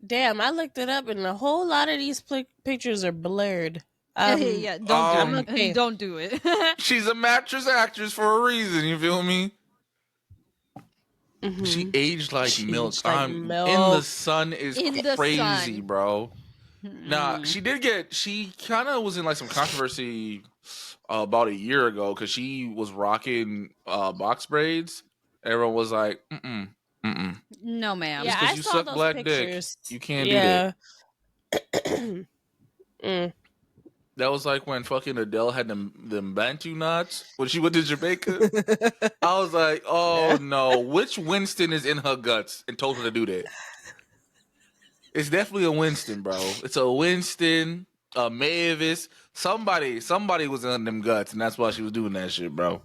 Damn, I looked it up and a whole lot of these pictures are blurred. Yeah, don't do it. She's a mattress actress for a reason, you feel me? Mm-hmm. She aged like milk. In the sun is crazy, bro. Nah, she kind of was in like some controversy about a year ago because she was rocking box braids. Everyone was like, no, ma'am. Yeah, just because you suck black pictures. dick, you can't do that. That was like when fucking Adele had them Bantu knots when she went to Jamaica. I was like, oh no, which Winston is in her guts and told her to do that? It's definitely a Winston, bro. It's a Winston, a Mavis. Somebody was in them guts, and that's why she was doing that shit, bro.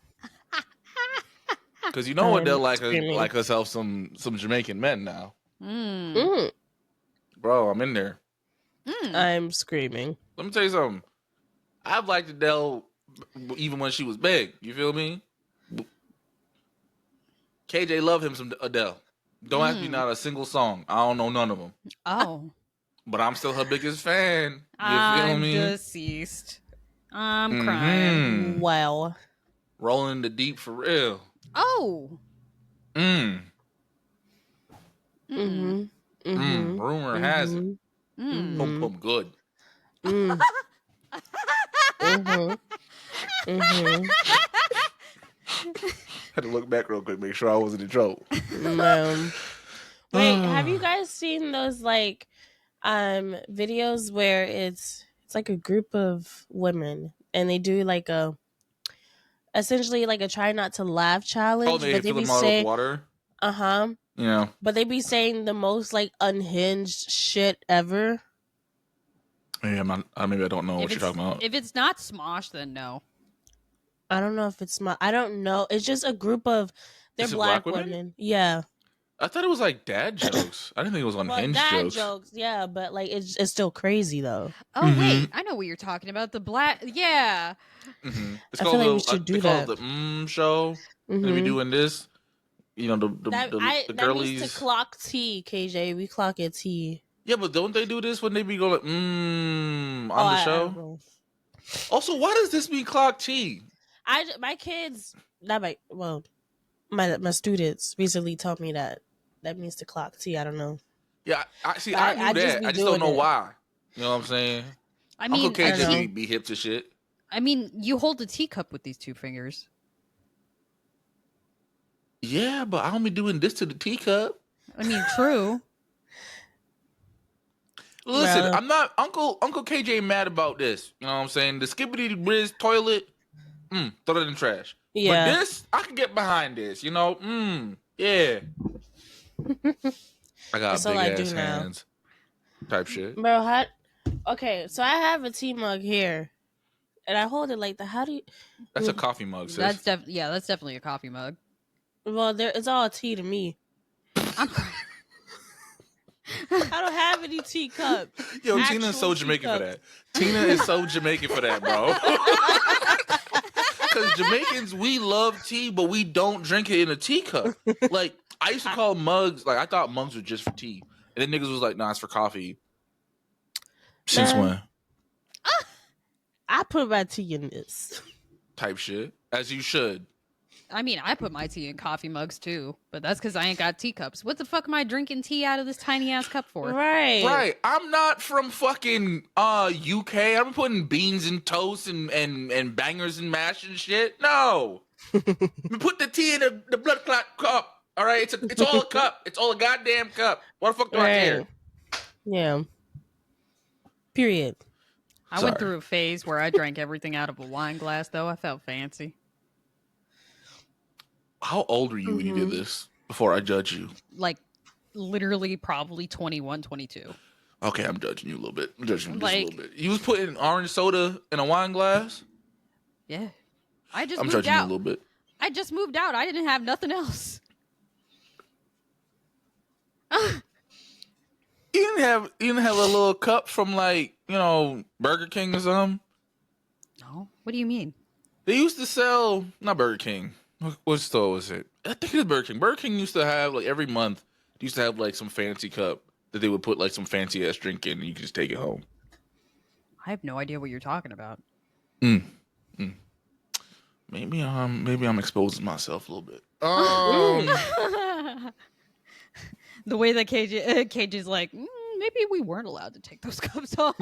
Because you know Adele like herself some Jamaican men now. Bro, I'm in there. I'm screaming. Let me tell you something. I've liked Adele even when she was big. You feel me? KJ love him some Adele. Don't ask me not a single song. I don't know none of them. Oh. But I'm still her biggest fan. You feel me? I'm deceased. I'm crying. Wow. Rolling in the deep for real. Oh. Rumor has it. Pum pum good. Had to look back real quick, make sure I wasn't in trouble. Wait, have you guys seen those like videos where it's like a group of women and they do like essentially like a try not to laugh Oh, challenge, they but they fill be them out with saying, water. uh-huh, but they be saying the most like unhinged shit ever. Maybe I'm not. Maybe I don't know what you're talking about. If it's not Smosh, then no. I don't know if it's I don't know. It's just a group of they're Is it black black women? women. Yeah. I thought it was like dad jokes. I didn't think it was Well, unhinged dad jokes. jokes, yeah, but like it's still crazy though. Oh wait, I know what you're talking about. The black, yeah. It's I called feel like we the should do they call it that. the show. And we Mm-hmm. doing this. You know the That girlies. means to clock T, KJ. We clock at T. Yeah, but don't they do this when they be going like, on the I show? don't know. Also, why does this mean clock T? My kids, not my students recently told me that means to clock T. I don't know. Yeah, I knew I just that. be I just don't know doing it. why. You know what I'm saying? I Uncle mean, K I just know. be hip to shit. I mean, you hold a teacup with these two fingers. Yeah, but I don't be doing this to the teacup. I mean, true. Listen, Well, I'm not Uncle KJ mad about this. You know what I'm saying? The skippity Briz toilet, throw it in the trash. yeah. But this, I can get behind this. You know, yeah. I got That's all big I ass do now. hands, type shit. Bro, okay, so I have a tea mug here. And I hold it like the how do you That's a coffee mug, sis. That's definitely a coffee mug. well it's all tea to me. I don't have any teacup. Yo, Actual Tina is so Jamaican for teacups. that. Tina is so Jamaican for that, bro. Because Jamaicans, we love tea, but we don't drink it in a teacup. Like, I used to call mugs, like, I thought mugs were just for tea. And then niggas was like, nah, it's for coffee. Since Man. when? I put my tea in this. Type shit. As you should. I mean, I put my tea in coffee mugs too, but that's because I ain't got teacups. What the fuck am I drinking tea out of this tiny ass cup for? Right. Right. I'm not from fucking UK. I'm putting beans in toast and bangers and mash and shit. No. Put the tea in the blood clot cup. All right? It's all a cup. It's all a goddamn cup. Why the fuck do I care? Yeah. Period. I went through a phase where I drank everything out of a wine glass, though. I felt fancy. How old were you when you did this? Before I judge you. Like, literally, probably 21, 22. Okay, I'm judging you a little bit. I'm judging you just a Like- little bit. You was putting orange soda in a wine glass? Yeah. I'm I'm judging you a little bit. I just moved out. I didn't have nothing else. You didn't have a little cup from like, Burger King or something? No. What do you mean? They used to sell, not Burger King. What store was it? I think it's Burger King. Burger King used to have, like, every month, they used to have, like, some fancy cup that they would put, like, some fancy-ass drink in, and you could just take it home. I have no idea what you're talking about. Maybe I'm exposing myself a little bit. The way that KJ's like, maybe we weren't allowed to take those cups home.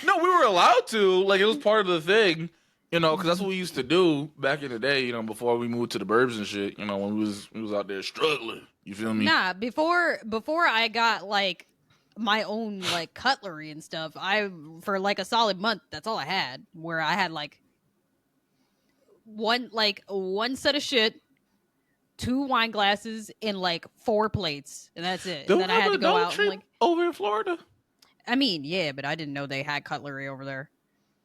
No, we were allowed to. Like, it was part of the thing, because that's what we used to do back in the day, before we moved to the burbs and shit, when we was out there struggling. You feel me? Nah, before I got, like, my own, like, cutlery and stuff, for, like, a solid month, that's all I had, where I had, like, one set of shit, 2 wine glasses, and, like, 4 plates, and that's it. And then I had to go out and, like, over in Florida. I mean, yeah, but I didn't know they had cutlery over there.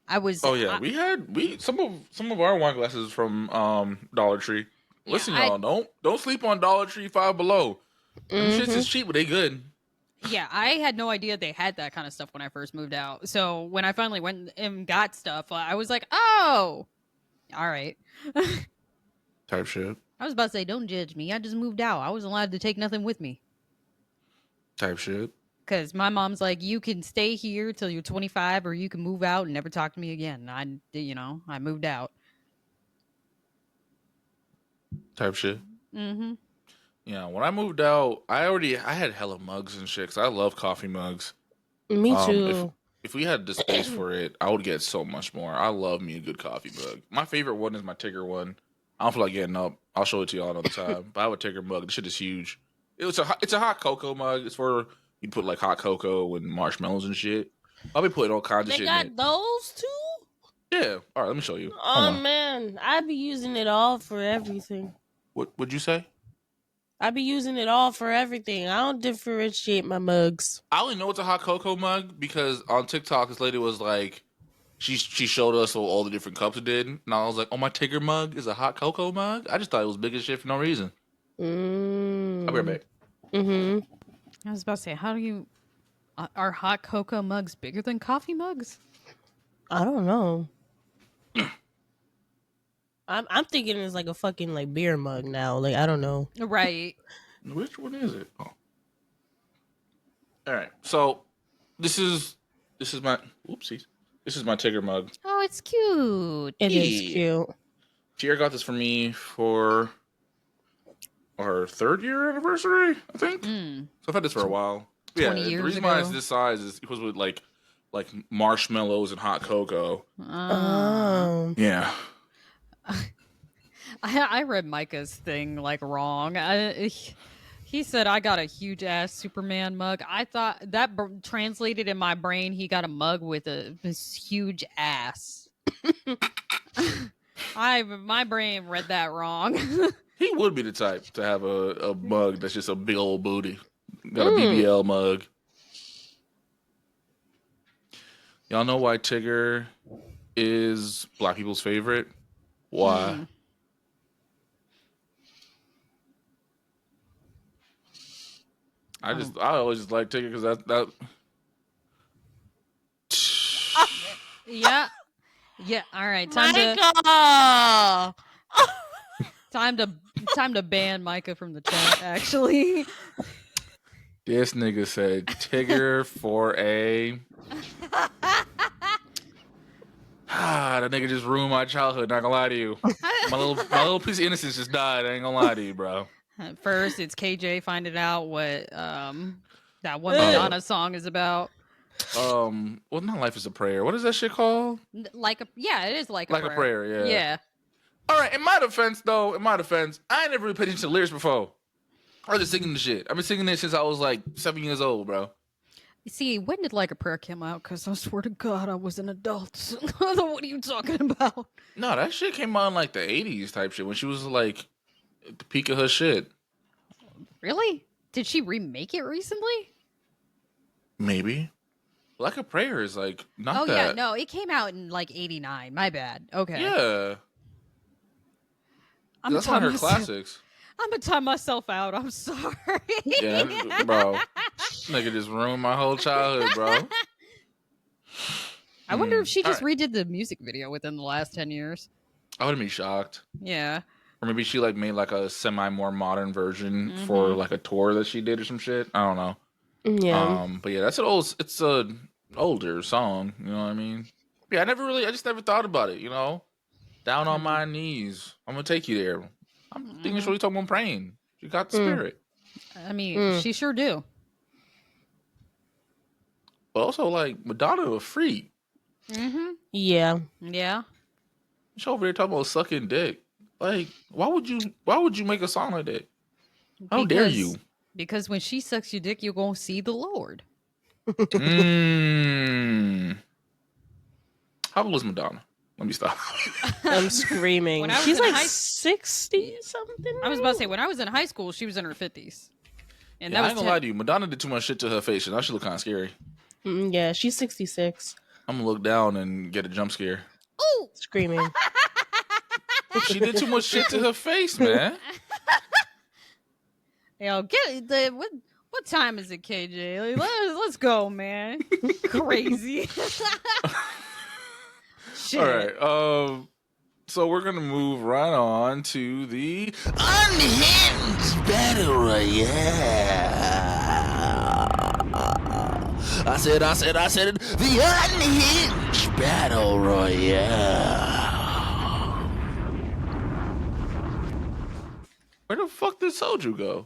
Oh yeah, we had some of our wine glasses from Dollar Tree. Yeah, Listen, y'all, don't sleep on Dollar Tree Five Below. Them shits is cheap, but they good. Yeah, I had no idea they had that kind of stuff when I first moved out. So when I finally went and got stuff, I was like, oh, all right. Type shit. I was about to say, don't judge me. I just moved out. I wasn't allowed to take nothing with me. Type shit. Because my mom's like, you can stay here till you're 25 or you can move out and never talk to me again. I moved out. Type shit. Mm-hmm. Yeah, when I moved out, I had hella mugs and shit, 'cause I love coffee mugs. Me too. If we had the space for it, I would get so much more. I love me a good coffee mug. My favorite one is my Tigger one. I don't feel like getting up. I'll show it to y'all another time. But I have a Tigger mug. The shit is huge. It's a hot cocoa mug. It's for you put like hot cocoa and marshmallows and shit. I'll be putting all kinds of They shit got in it. those too? Yeah. All right, let me show you. Oh Hold on. man, I be using it all for everything. What would you say? I be using it all for everything. I don't differentiate my mugs. I only know it's a hot cocoa mug because on TikTok this lady was like, she showed us all the different cups it did, and I was like, oh, my Tigger mug is a hot cocoa mug. I just thought it was big as shit for no reason. I'll be right back. I was about to say, how do you are hot cocoa mugs bigger than coffee mugs? I don't know. I'm thinking it's like a fucking like beer mug now. Like I don't know. Right. Which one is it? Oh. All right. So this is my whoopsies. This is my Tigger mug. Oh, it's cute. It is cute. Tierra got this for me for our 3rd year anniversary, I think. So I've had this for a while. 20 Yeah, years the reason why ago. it's this size is it was with like marshmallows and hot cocoa. Yeah. I read Micah's thing like wrong. He said I got a huge ass Superman mug. I thought that translated in my brain. He got a mug with this huge ass. My brain read that wrong. He would be the type to have a mug that's just a big old booty. Got a BBL mug. Y'all know why Tigger is black people's favorite? Why? I always just like Tigger because that. Yeah. All right. Time to ban Micah from the chat. Actually. This nigga said Tigger for a. That nigga just ruined my childhood. Not gonna lie to you. My little piece of innocence just died. I ain't gonna lie to you, bro. First, it's KJ finding out what that one Madonna song is about. Well, not Life is a Prayer. What is that shit called? It is like a prayer. Yeah. Yeah. All right. In my defense, I ain't never really paid attention to the lyrics before. I was just singing the shit. I've been singing this since I was like 7 years old, bro. See, when did Like a Prayer come out? Because I swear to God, I was an adult. What are you talking about? No, that shit came out in like the 80s type shit when she was like at the peak of her shit. Really? Did she remake it recently? Maybe. Like a Prayer is like not Oh, that. yeah. No, it came out in like 89. My bad. Okay. Yeah. That's one of her classics. I'm gonna time myself out. I'm sorry. Yeah, bro. Nigga just ruined my whole childhood, bro. I wonder if she just redid the music video within the last 10 years. I wouldn't be shocked. Yeah. Or maybe she like made like a semi more modern version for like a tour that she did or some shit. I don't know. Yeah. But yeah, it's an older song. You know what I mean? Yeah, I just never thought about it. You know, down on my knees. I'm gonna take you there. I'm thinking she's really talking about praying. She got the spirit. I mean, she sure do. But also, like, Madonna a freak. Yeah. Yeah. She's over here talking about sucking dick. Like, why would you make a song like that? How dare you? Because when she sucks your dick, you're gonna see the Lord. How old is Madonna? Let me stop. I'm screaming. She's like 60 something. I was about to say, when I was in high school, she was in her 50s. And I ain't gonna lie to you. Madonna did too much shit to her face, and that should look kind of scary. Yeah, she's 66. I'm gonna look down and get a jump scare. Oh, screaming. She did too much shit to her face, man. Yo, what time is it, KJ? Like, let's go, man. Crazy. Shit. All right. So we're gonna move right on to the Unhinged Battle Royale. I said it. The Unhinged Battle Royale. Where the fuck did Soju go?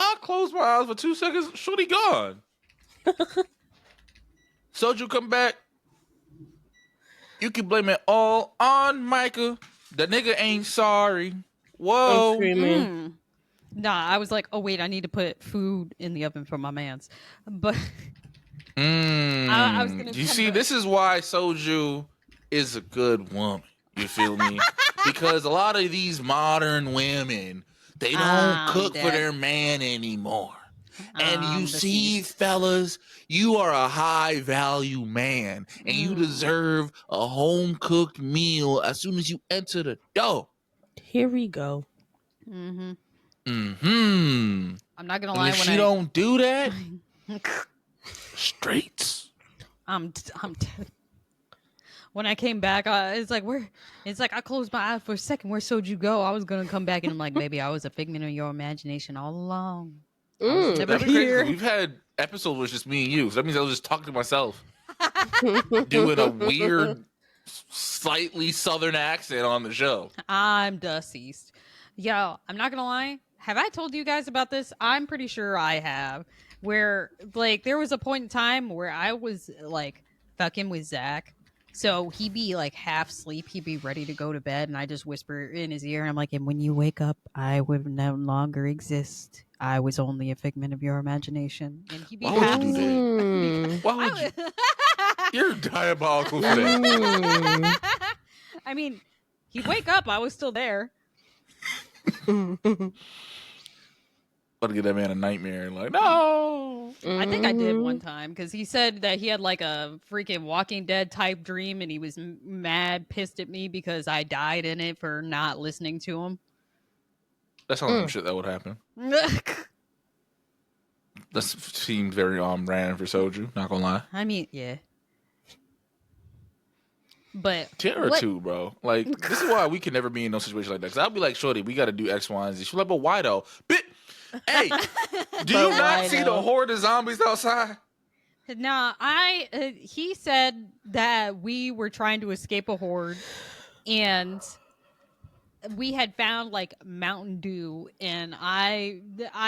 I closed my eyes for 2 seconds. Shorty gone. Soju, come back. You can blame it all on Micah. The nigga ain't sorry. Whoa. I'm screaming. Nah, I was like, oh wait, I need to put food in the oven for my mans. But I was gonna You come see, back. this is why Soju is a good woman. You feel me? Because a lot of these modern women, they don't cook for dead. their man anymore. And you see, Deceased. fellas, you are a high value man, and you deserve a home cooked meal as soon as you enter the door. Here we go. Mm-hmm. Mm-hmm. I'm not gonna And lie. if When she don't do that, I, straights. I'm dead. When I came back, it's like where? It's like I closed my eyes for a second. Where Soju go? I was gonna come back, and I'm like, maybe I was a figment of your imagination all along. I was never That'd be crazy. 'Cause here. we've had episodes where it's just me and you. So that means I was just talking to myself, doing a weird, slightly southern accent on the show. I'm deceased. Yo, I'm not gonna lie. Have I told you guys about this? I'm pretty sure I have. Where like there was a point in time where I was like fucking with Zach. So he'd be like half asleep, he'd be ready to go to bed, and I just whisper in his ear, and I'm like, and when you wake up, I would no longer exist. I was only a figment of your imagination. And he'd be Why would half you do that? asleep. Why would you? You're diabolical for that. I mean, he'd wake up, I was still there. About to get that man a nightmare. Like, no. I think I did one time because he said that he had like a freaking Walking Dead type dream and he was mad, pissed at me because I died in it for not listening to him. That sounds like some shit that would happen. That seemed very on brand for Soju, not gonna lie. I mean, yeah. But Terror too, bro. Like, this is why we can never be in no situation like that. Because I'll be like, shorty, we got to do X, Y, and Z. She's like, but why though? Hey, do you not see the horde of zombies outside? No, he said that we were trying to escape a horde and we had found like Mountain Dew and I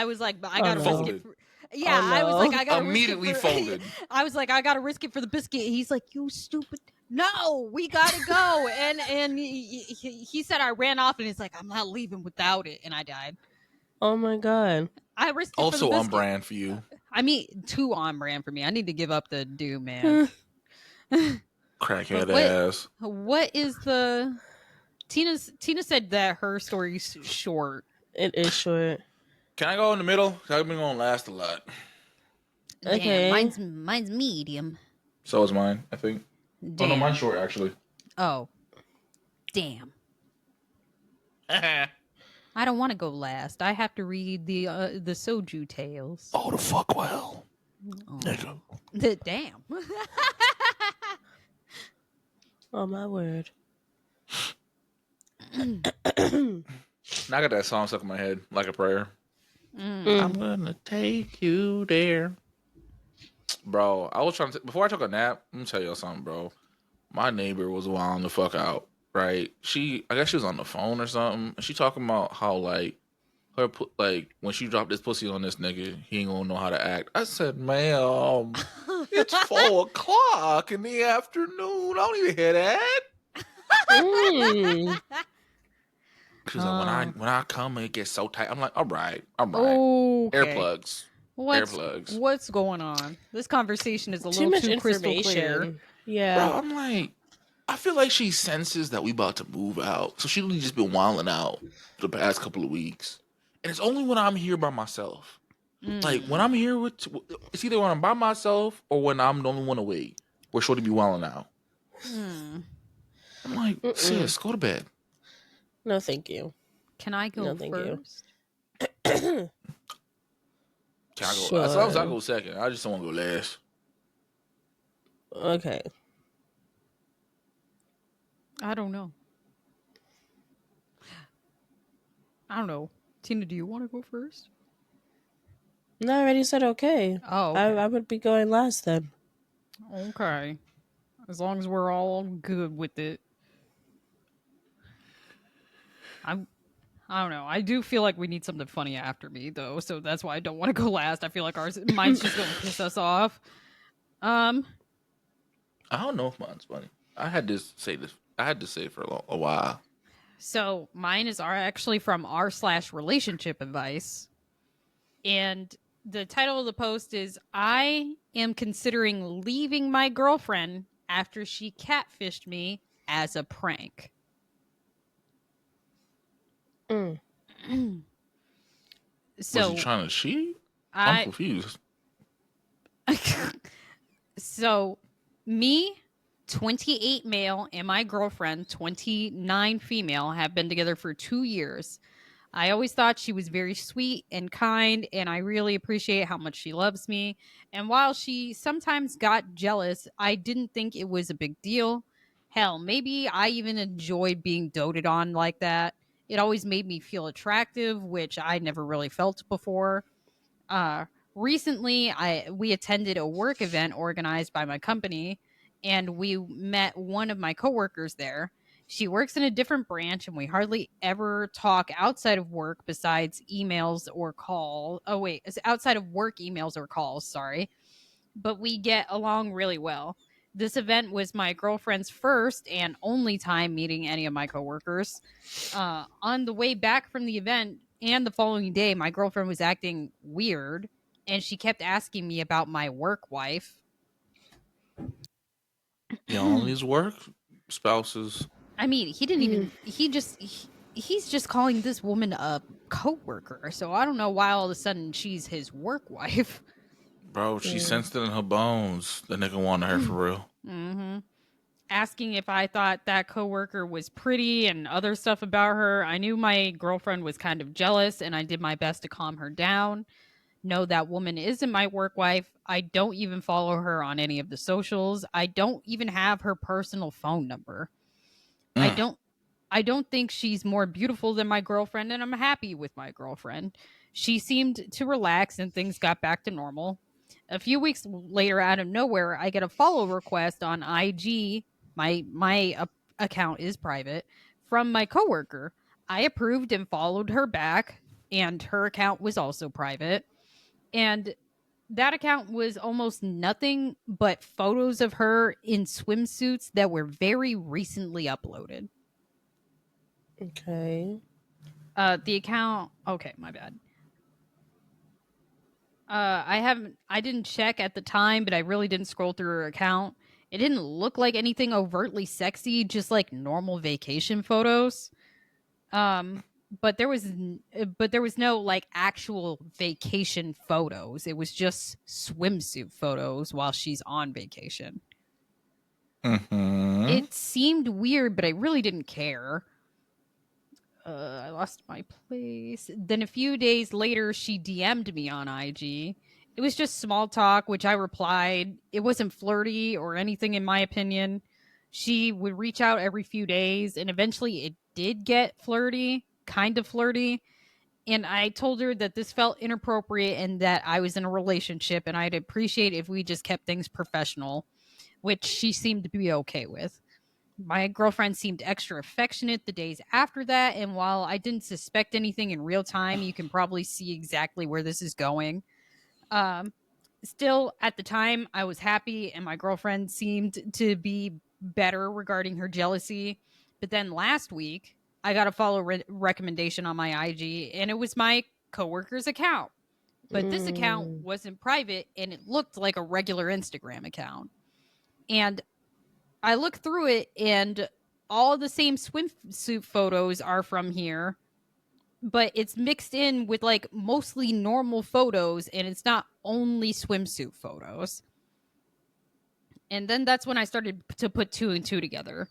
was like, I gotta risk it for, yeah, I was like, I gotta immediately risk it for, folded. I was like, I gotta risk it for the biscuit. He's like, you stupid. No, we gotta go. And he said I ran off and he's like, I'm not leaving without it, and I died. Oh my god. I risked it also for the biscuit. on brand for you. I mean, too on brand for me. I need to give up the Dew, man. Crackhead ass. What is the Tina said that her story's short. It is short. Can I go in the middle? I've been gonna last a lot. Okay. Damn, mine's medium. So is mine, I think. Damn. Oh no, mine's short actually. Oh. Damn. I don't want to go last. I have to read the Soju tales. Oh, the fuck well. Oh. Nigga. Damn. Oh my word. Now I got that song stuck in my head like a prayer. I'm gonna take you there. Bro, I was trying to before I took a nap, let me tell y'all something, bro. My neighbor was wilding the fuck out, right? I guess she was on the phone or something. And she talking about how like her like when she dropped this pussy on this nigga, he ain't gonna know how to act. I said, ma'am, it's 4:00 in the afternoon. I don't even hear that. She was like, when I come, it gets so tight. I'm like, all right. Okay. Earplugs. What's going on? This conversation is a Too little much too crystal clear. information. Yeah. Bro, I'm like, I feel like she senses that we about to move out. So she really just been wilding out for the past couple of weeks. And it's only when I'm here by myself. Like, when I'm here it's either when I'm by myself or when I'm the only one away. Where shorty be wilding out. I'm like, sis, go to bed. No, thank you. Can I go thank first? Can I go? Sure. As long as I go second. I just don't want to go last. Okay. I don't know. Tina, do you want to go first? No, I already said okay. Oh, okay. I would be going last then. Okay. As long as we're all good with it. I don't know. I do feel like we need something funny after me, though, so that's why I don't want to go last. I feel like mine's just going to piss us off. I don't know if mine's funny. I had to say this. I had to say it for a while. So mine is actually from r/relationship advice, and The title of the post is I am considering leaving my girlfriend after she catfished me as a prank. Mm. Was he So trying to cheat? I'm confused. So me, 28 male, and my girlfriend, 29 female, have been together for 2 years. I always thought she was very sweet and kind, and I really appreciate how much she loves me. And while she sometimes got jealous, I didn't think it was a big deal. Hell, maybe I even enjoyed being doted on like that. It always made me feel attractive, which I never really felt before. Uh, Recently, we attended a work event organized by my company, and we met one of my coworkers there. She works in a different branch, and we hardly ever talk outside of work besides emails or call. Oh wait, it's outside of work emails or calls. Sorry, but we get along really well. This event was my girlfriend's first and only time meeting any of my coworkers. On the way back from the event and the following day, my girlfriend was acting weird and she kept asking me about my work wife. Yeah, all these work spouses. I mean, he didn't even, he's just calling this woman a coworker. So I don't know why all of a sudden she's his work wife. Bro, she sensed it in her bones. The nigga wanted her for real. Mm-hmm. Asking if I thought that coworker was pretty and other stuff about her. I knew my girlfriend was kind of jealous and I did my best to calm her down. No, that woman isn't my work wife. I don't even follow her on any of the socials. I don't even have her personal phone number. I Mm. don't I don't think she's more beautiful than my girlfriend, and I'm happy with my girlfriend. She seemed to relax and things got back to normal. A few weeks later, out of nowhere, I get a follow request on IG. My account is private from my coworker. I approved and followed her back, and her account was also private. And that account was almost nothing but photos of her in swimsuits that were very recently uploaded. Okay. The account. Okay, my bad. I didn't check at the time, but I really didn't scroll through her account. It didn't look like anything overtly sexy, just like normal vacation photos. Um, but there was no like actual vacation photos. It was just swimsuit photos while she's on vacation. Mm-hmm. It seemed weird, but I really didn't care. I lost my place. Then a few days later, she DM'd me on IG. It was just small talk, which I replied. It wasn't flirty or anything, in my opinion. She would reach out every few days, and eventually it did get flirty, kind of flirty. And I told her that this felt inappropriate and that I was in a relationship, and I'd appreciate if we just kept things professional, which she seemed to be okay with. My girlfriend seemed extra affectionate the days after that, and while I didn't suspect anything in real time, you can probably see exactly where this is going. Um, Still, at the time, I was happy, and my girlfriend seemed to be better regarding her jealousy. But then last week, I got a follow recommendation on my IG, and it was my coworker's account. But this account Mm. wasn't private, and it looked like a regular Instagram account. And I look through it, and all the same swimsuit photos are from here, but it's mixed in with like mostly normal photos, and it's not only swimsuit photos. And then that's when I started to put two and two together.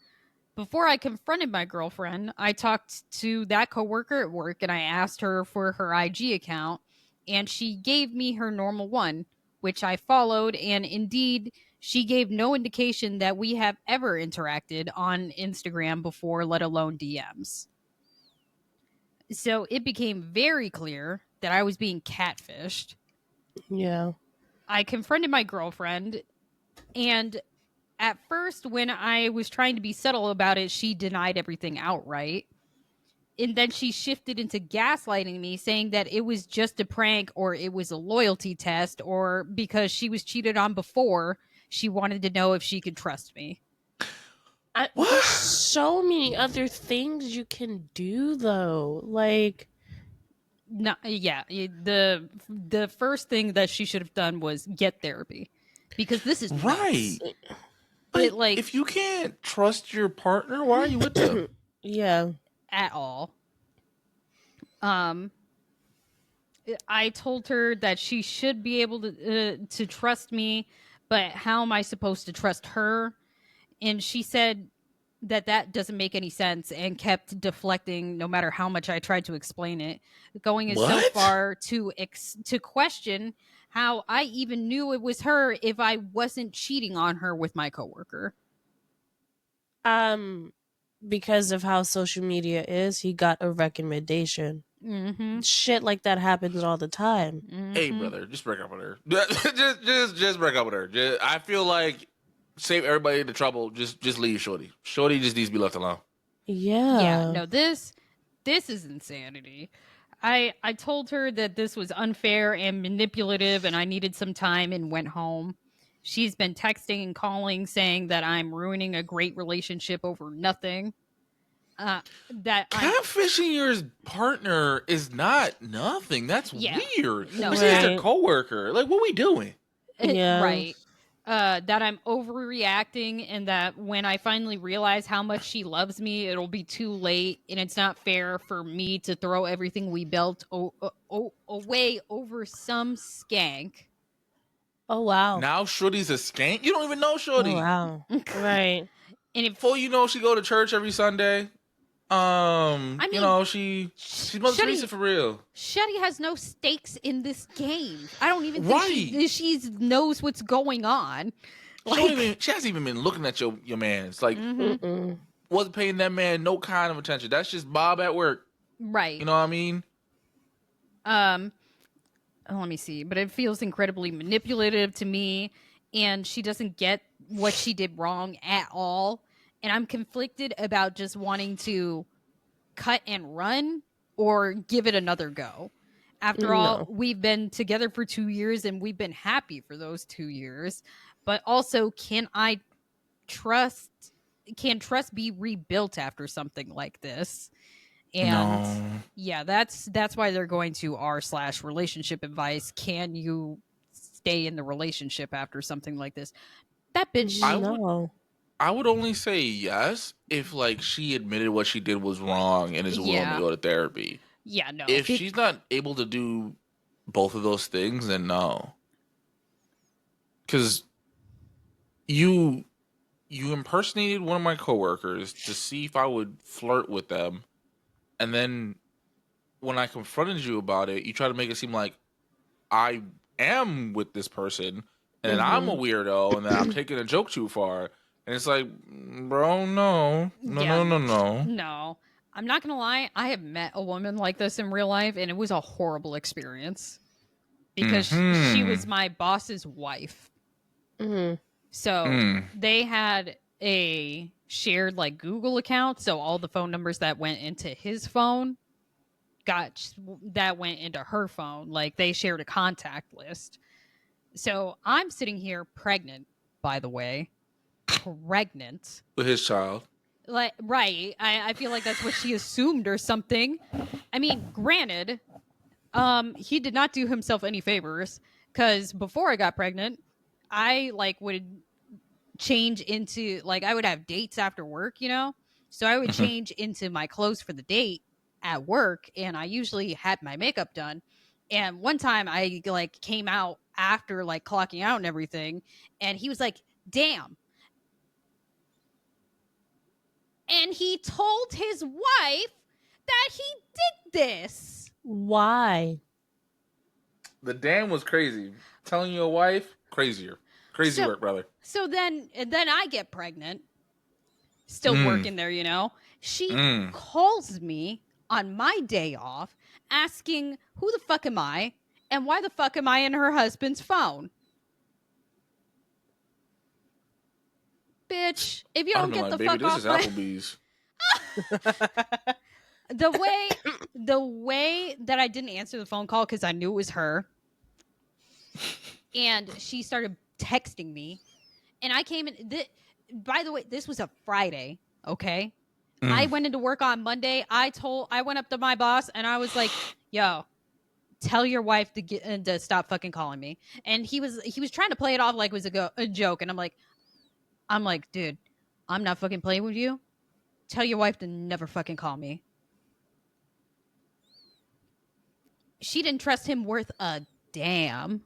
Before I confronted my girlfriend, I talked to that coworker at work and I asked her for her IG account, and she gave me her normal one, which I followed. And indeed, she gave no indication that we have ever interacted on Instagram before, let alone DMs. So it became very clear that I was being catfished. Yeah. I confronted my girlfriend, and at first, when I was trying to be subtle about it, she denied everything outright. And then she shifted into gaslighting me, saying that it was just a prank or it was a loyalty test, or because she was cheated on before, she wanted to know if she could trust me. There's so many other things you can do, though. Like, No, yeah. The first thing that she should have done was get therapy, because this is Right. nuts. It, like, if you can't trust your partner, why are you with them? Yeah. at all. I told her that she should be able to trust me, but how am I supposed to trust her? And she said that doesn't make any sense, and kept deflecting no matter how much I tried to explain it, going as so What? far to question how I even knew it was her if I wasn't cheating on her with my coworker. Because of how social media is, he got a recommendation. Mm-hmm. Shit like that happens all the time. Mm-hmm. Hey, brother, just break up with her. just break up with her. I feel like save everybody the trouble. Just leave Shorty. Shorty just needs to be left alone. Yeah. No, this is insanity. I told her that this was unfair and manipulative, and I needed some time, and went home. She's been texting and calling saying that I'm ruining a great relationship over nothing. That I'm Catfishing your partner is not nothing. That's Yeah. weird. No. Especially as their Right. coworker. Like, what we doing? Yeah. right. That I'm overreacting, and that when I finally realize how much she loves me, it'll be too late, and it's not fair for me to throw everything we built away over some skank. Oh wow. Now Shorty's a skank? You don't even know Oh Shorty. wow. Right. And if Before you know, she go to church every Sunday. I You mean, know, she's Mother Teresa for real. Shetty has no stakes in this game. I don't even think Right. she knows what's going on. She hasn't even been looking at your man. It's like, Mm-mm. wasn't paying that man no kind of attention. That's just Bob at work. Right. You know what I mean? Let me see. But it feels incredibly manipulative to me, and she doesn't get what she did wrong at all. And I'm conflicted about just wanting to cut and run or give it another go. After all, No. we've been together for 2 years, and we've been happy for those 2 years. But also, can trust be rebuilt after something like this? And No. yeah, that's why they're going to r/relationship advice. Can you stay in the relationship after something like this? That bitch. No. I would only say yes if like she admitted what she did was wrong and is willing to Yeah. go to therapy. Yeah, no. If she's not able to do both of those things, then no. Because you impersonated one of my coworkers to see if I would flirt with them, and then when I confronted you about it, you try to make it seem like I am with this person and I'm a weirdo and that I'm taking a joke too far. And it's like, bro, no. Yeah. No. No. I'm not going to lie. I have met a woman like this in real life, and it was a horrible experience because she was my boss's wife. Mm-hmm. So they had a shared like Google account. So all the phone numbers that went into his phone went into her phone. Like, they shared a contact list. So I'm sitting here pregnant, by the way. Pregnant. With his child. Like, right. I feel like that's what she assumed or something. I mean, granted, he did not do himself any favors, because before I got pregnant, I like would change into like, I would have dates after work, so I would change into my clothes for the date at work, and I usually had my makeup done. And one time I like came out after like clocking out and everything, and he was like, damn. And he told his wife that he did this. Why? The damn was crazy. Telling your wife, crazier. Crazy work, brother. So then I get pregnant. Still working there, She calls me on my day off asking, who the fuck am I? And why the fuck am I in her husband's phone? Bitch, if you don't get the fuck this off is my... Applebee's. The way that I didn't answer the phone call because I knew it was her, and she started texting me, and I came in. By the way, this was a Friday. Okay, I went into work on Monday. I went up to my boss and I was like, "Yo, tell your wife to stop fucking calling me. And he was trying to play it off like it was a joke. And I'm like, dude, I'm not fucking playing with you. Tell your wife to never fucking call me. She didn't trust him worth a damn.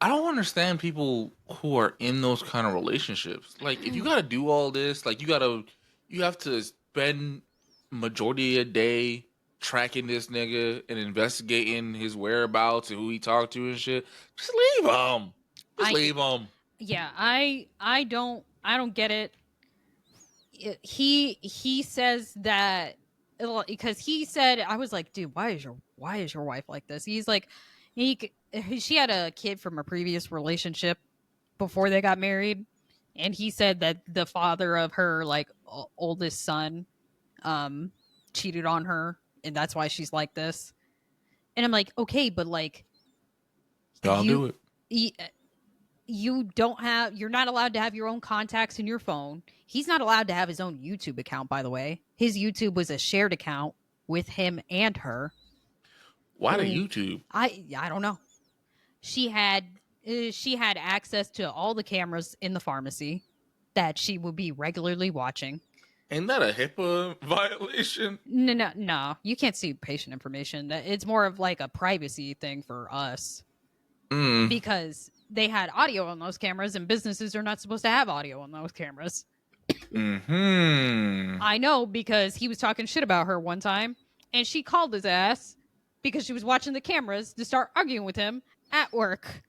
I don't understand people who are in those kind of relationships. Like, if you gotta do all this, like you have to spend majority of the day tracking this nigga and investigating his whereabouts and who he talked to and shit. Just leave him. Leave him. Yeah, I don't get it. He says that because he said, I was like, dude, why is your wife like this? He's like, she had a kid from a previous relationship before they got married, and he said that the father of her like oldest son cheated on her, and that's why she's like this. And I'm like, okay, but like, Y'all do it. You're not allowed to have your own contacts in your phone. He's not allowed to have his own YouTube account, by the way. His YouTube was a shared account with him and her. Why the YouTube? I don't know. She had access to all the cameras in the pharmacy that she would be regularly watching. Ain't that a HIPAA violation? No. You can't see patient information. It's more of like a privacy thing for us. Because they had audio on those cameras, and businesses are not supposed to have audio on those cameras. I know, because he was talking shit about her one time, and she called his ass because she was watching the cameras to start arguing with him at work.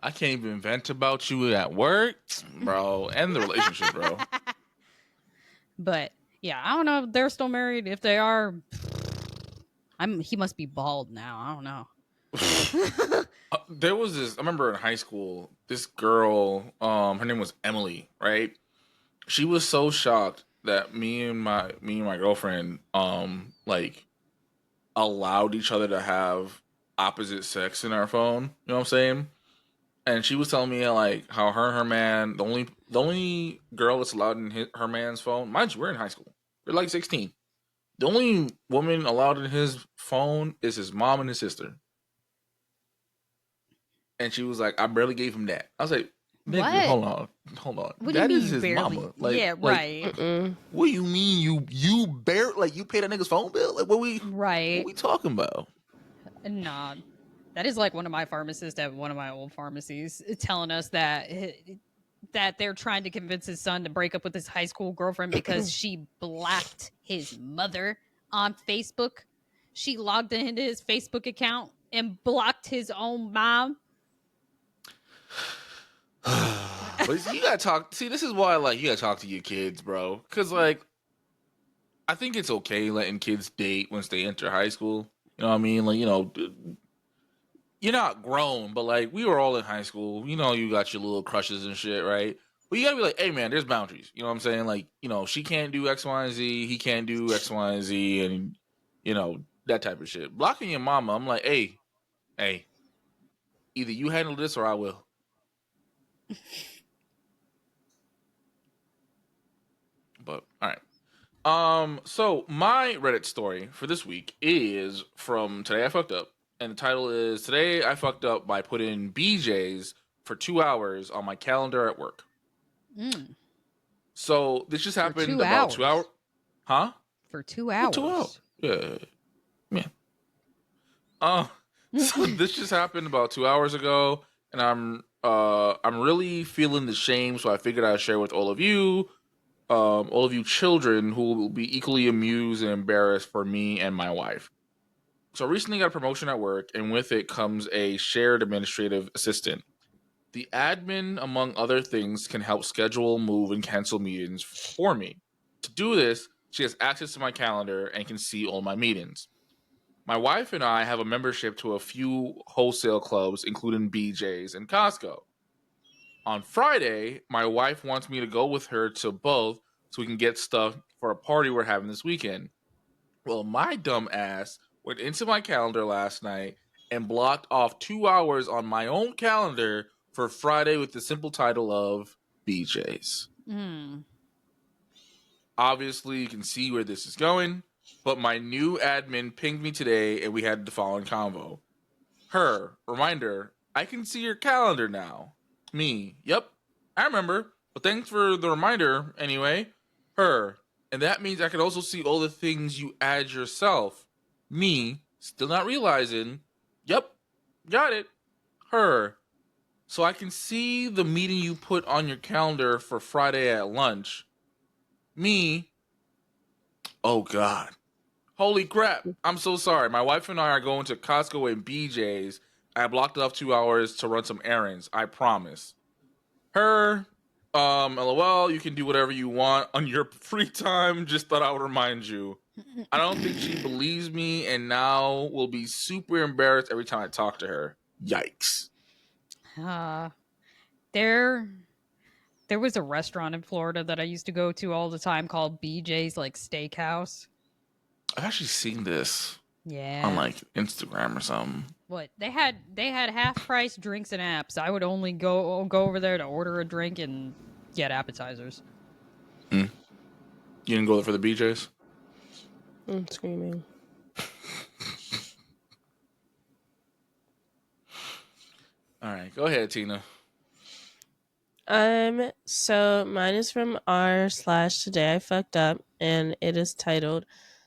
I can't even vent about you at work, bro. End the relationship, bro. But yeah, I don't know if they're still married. If they are, he must be bald now. I don't know. There was this, I remember in high school, this girl, her name was Emily, right? She was so shocked that me and my girlfriend like allowed each other to have opposite sex in our phone. You know what I'm saying? And she was telling me like how her and her man, the only girl that's allowed in her man's phone, mind you, we're in high school. We're like 16. The only woman allowed in his phone is his mom and his sister. And she was like, I barely gave him that. I was like, nigga, hold on. What That do you is mean his barely? mama. Like, yeah, right. What do you mean you barely, like, you paid that nigga's phone bill? Like, what we talking about? Nah. That is like one of my pharmacists at one of my old pharmacies telling us that they're trying to convince his son to break up with his high school girlfriend because she blocked his mother on Facebook. She logged into his Facebook account and blocked his own mom. But you gotta talk. See, this is why, like, you gotta talk to your kids, bro. Because, like, I think it's okay letting kids date once they enter high school. You know what I mean? Like, you know, you're not grown, but like we were all in high school. You know, you got your little crushes and shit, right? But you gotta be like, hey man, there's boundaries. You know what I'm saying? Like, you know, she can't do X, Y, and Z. He can't do X, Y, and Z, and you know that type of shit. Blocking your mama, I'm like, hey, either you handle this or I will. But all right. So my Reddit story for this week is from Today I Fucked Up. And the title is Today I Fucked Up by Putting BJ's for 2 hours on my calendar at work. So this just happened about 2 hours. Huh? For 2 hours. 2 hours. Yeah. So this just happened about 2 hours ago, and I'm really feeling the shame, so I figured I'd share with all of you children who will be equally amused and embarrassed for me and my wife. So I recently got a promotion at work, and with it comes a shared administrative assistant. The admin, among other things, can help schedule, move, and cancel meetings for me. To do this, she has access to my calendar and can see all my meetings. My wife and I have a membership to a few wholesale clubs, including BJ's and Costco. On Friday, my wife wants me to go with her to both so we can get stuff for a party we're having this weekend. Well, my dumb ass went into my calendar last night and blocked off 2 hours on my own calendar for Friday with the simple title of BJ's. Obviously, you can see where this is going. but my new admin pinged me today and we had the following convo. Her, reminder, I can see your calendar now. Me, yep, I remember, but thanks for the reminder anyway. Her, and that means I can also see all the things you add yourself. Me, still not realizing. Yep, got it. Her, so I can see the meeting you put on your calendar for Friday at lunch. Me, oh God. Holy crap. I'm so sorry. My wife and I are going to Costco and BJ's. I blocked off 2 hours to run some errands. I promise. Her, LOL, you can do whatever you want on your free time. Just thought I would remind you. I don't think she believes me and now will be super embarrassed every time I talk to her. Yikes. There was a restaurant in Florida that I used to go to all the time called BJ's like Steakhouse. I've actually seen this Yeah. on like Instagram or something. What they had half price drinks and apps. I would only go over there to order a drink and get appetizers. You didn't go there for the BJ's? I'm screaming. All right, go ahead, Tina. So mine is from r/today I fucked up, and it is titled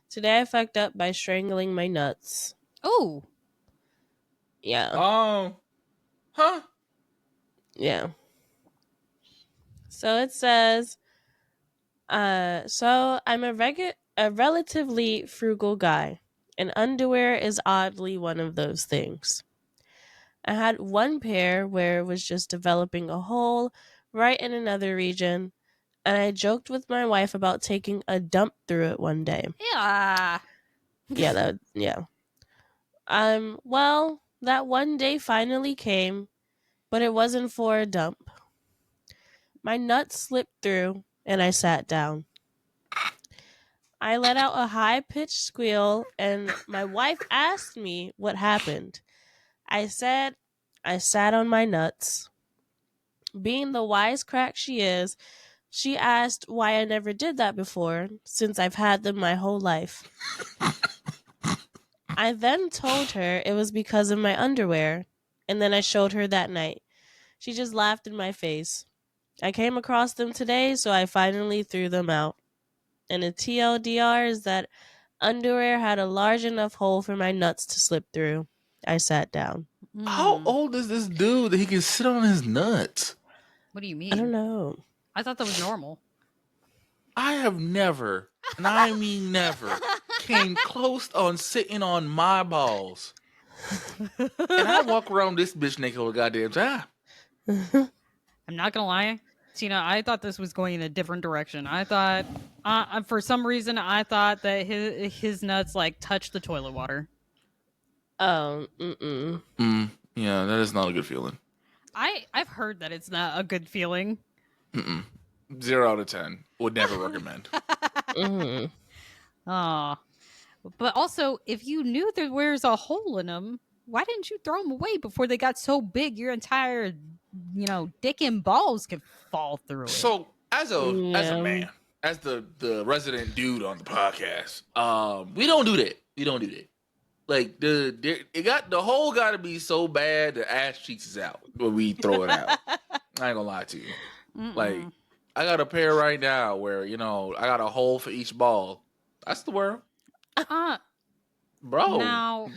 "Today I fucked up by strangling my nuts." Oh, Yeah, Oh, huh? yeah. So it says, so I'm a relatively frugal guy, and underwear is oddly one of those things. I had one pair where it was just developing a hole right in another region, and I joked with my wife about taking a dump through it one day. yeah. Yeah. Well, that one day finally came, but it wasn't for a dump. My nuts slipped through, and I sat down. I let out a high-pitched squeal, and my wife asked me what happened. I said, I sat on my nuts. Being the wisecrack she is, she asked why I never did that before, since I've had them my whole life. I then told her it was because of my underwear, and then I showed her that night. She just laughed in my face. I came across them today, so I finally threw them out. And the TLDR is that underwear had a large enough hole for my nuts to slip through. I sat down. How old is this dude that he can sit on his nuts? What do you mean? I don't know. I thought that was normal. I have never, and I mean never, came close on sitting on my balls. And I walk around this bitch naked all the goddamn time. I'm not gonna lie, Tina. I thought this was going in a different direction. I thought, for some reason, I thought that his nuts like touched the toilet water. Yeah, that is not a good feeling. I've heard that it's not a good feeling. 0 out of 10. Would never recommend. Aw. But also, if you knew there's a hole in them, why didn't you throw them away before they got so big your entire, dick and balls could fall through it? So, as a man, as the resident dude on the podcast, we don't do that. We don't do that. Like the hole got to be so bad the ass cheeks is out when we throw it out. I ain't gonna lie to you. Like I got a pair right now where I got a hole for each ball. That's the world, bro. Now,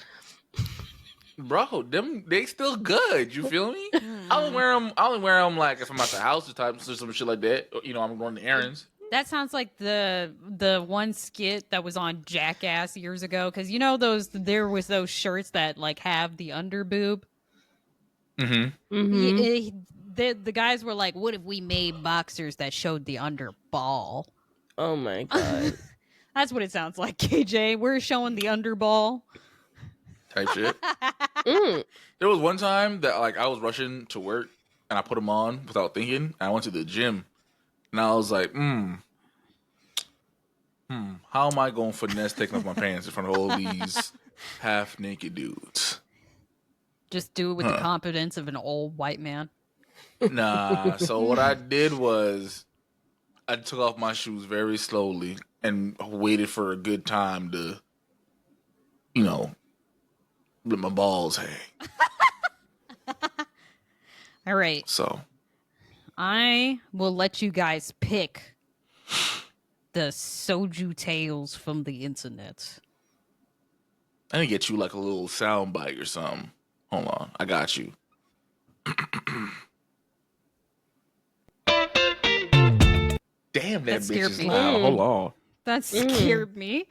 bro, them they still good. You feel me? I only wear them like if I'm at the house or some shit like that. I'm running errands. that sounds like the one skit that was on Jackass years ago. Because there was those shirts that like have the under boob. The guys were like, "What if we made boxers that showed the under ball?" Oh my god. That's what it sounds like, KJ. We're showing the under ball type shit. There was one time that like I was rushing to work and I put them on without thinking. And I went to the gym and I was like, how am I going to finesse taking off my pants in front of all these half naked dudes? Just do it with the confidence of an old white man. Nah. So what I did was I took off my shoes very slowly and waited for a good time to, let my balls hang. All right. So I will let you guys pick the Soju tales from the internet. I need to get you like a little sound bite or something. Hold on, I got you. Damn, that bitch scared is me. loud. Hold on. That scared me.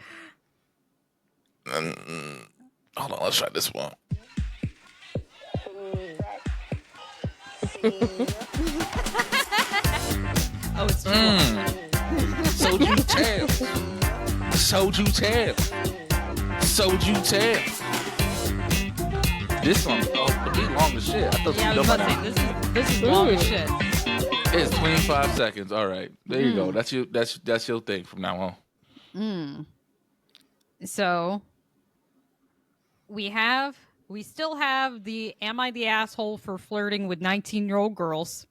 Hold on, let's try this one. Oh, it's too long. Soju tail. Soju tail. Soju tail. This one, these long as shit. I thought Yeah, I you was know about to by say, now. this is long as shit. It's 25 seconds. All right, there you go. That's your thing from now on. So we still have the am I the asshole for flirting with 19-year-old girls?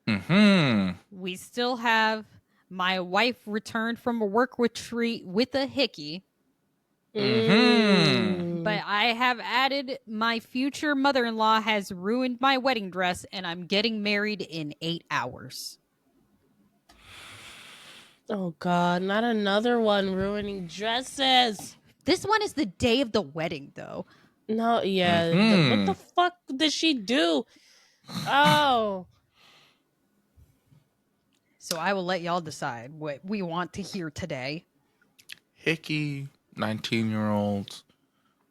We still have my wife returned from a work retreat with a hickey. But I have added my future mother-in-law has ruined my wedding dress and I'm getting married in 8 hours. Oh God, not another one ruining dresses. This one is the day of the wedding, though. No, yeah. What the fuck did she do? Oh. So I will let y'all decide what we want to hear today. Hickey, 19-year-olds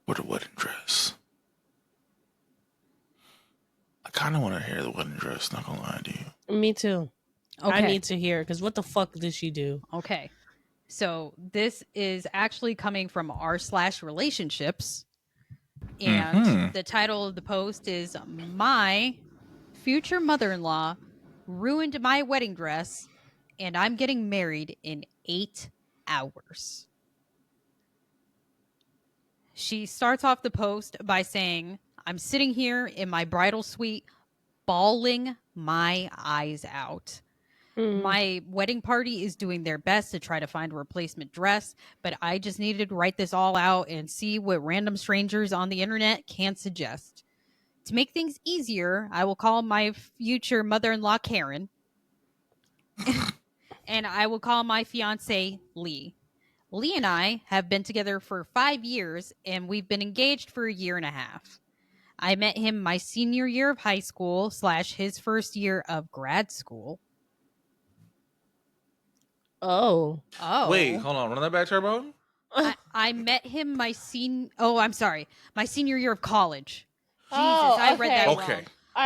with a wedding dress. I kind of want to hear the wedding dress. Not gonna lie to you. Me too. Okay. I need to hear because what the fuck did she do? Okay. So this is actually coming from r/relationships. And the title of the post is My Future Mother-in-Law Ruined My Wedding Dress and I'm Getting Married in 8 hours. She starts off the post by saying, I'm sitting here in my bridal suite, bawling my eyes out. My wedding party is doing their best to try to find a replacement dress, but I just needed to write this all out and see what random strangers on the internet can suggest. To make things easier, I will call my future mother-in-law Karen, and I will call my fiance Lee. Lee and I have been together for 5 years, and we've been engaged for a year and a half. I met him my senior year of high school / his first year of grad school. Oh. Wait, hold on. Run that back, Turbo. I met him my my senior year of college. Jesus, Oh, I read that Okay. wrong. All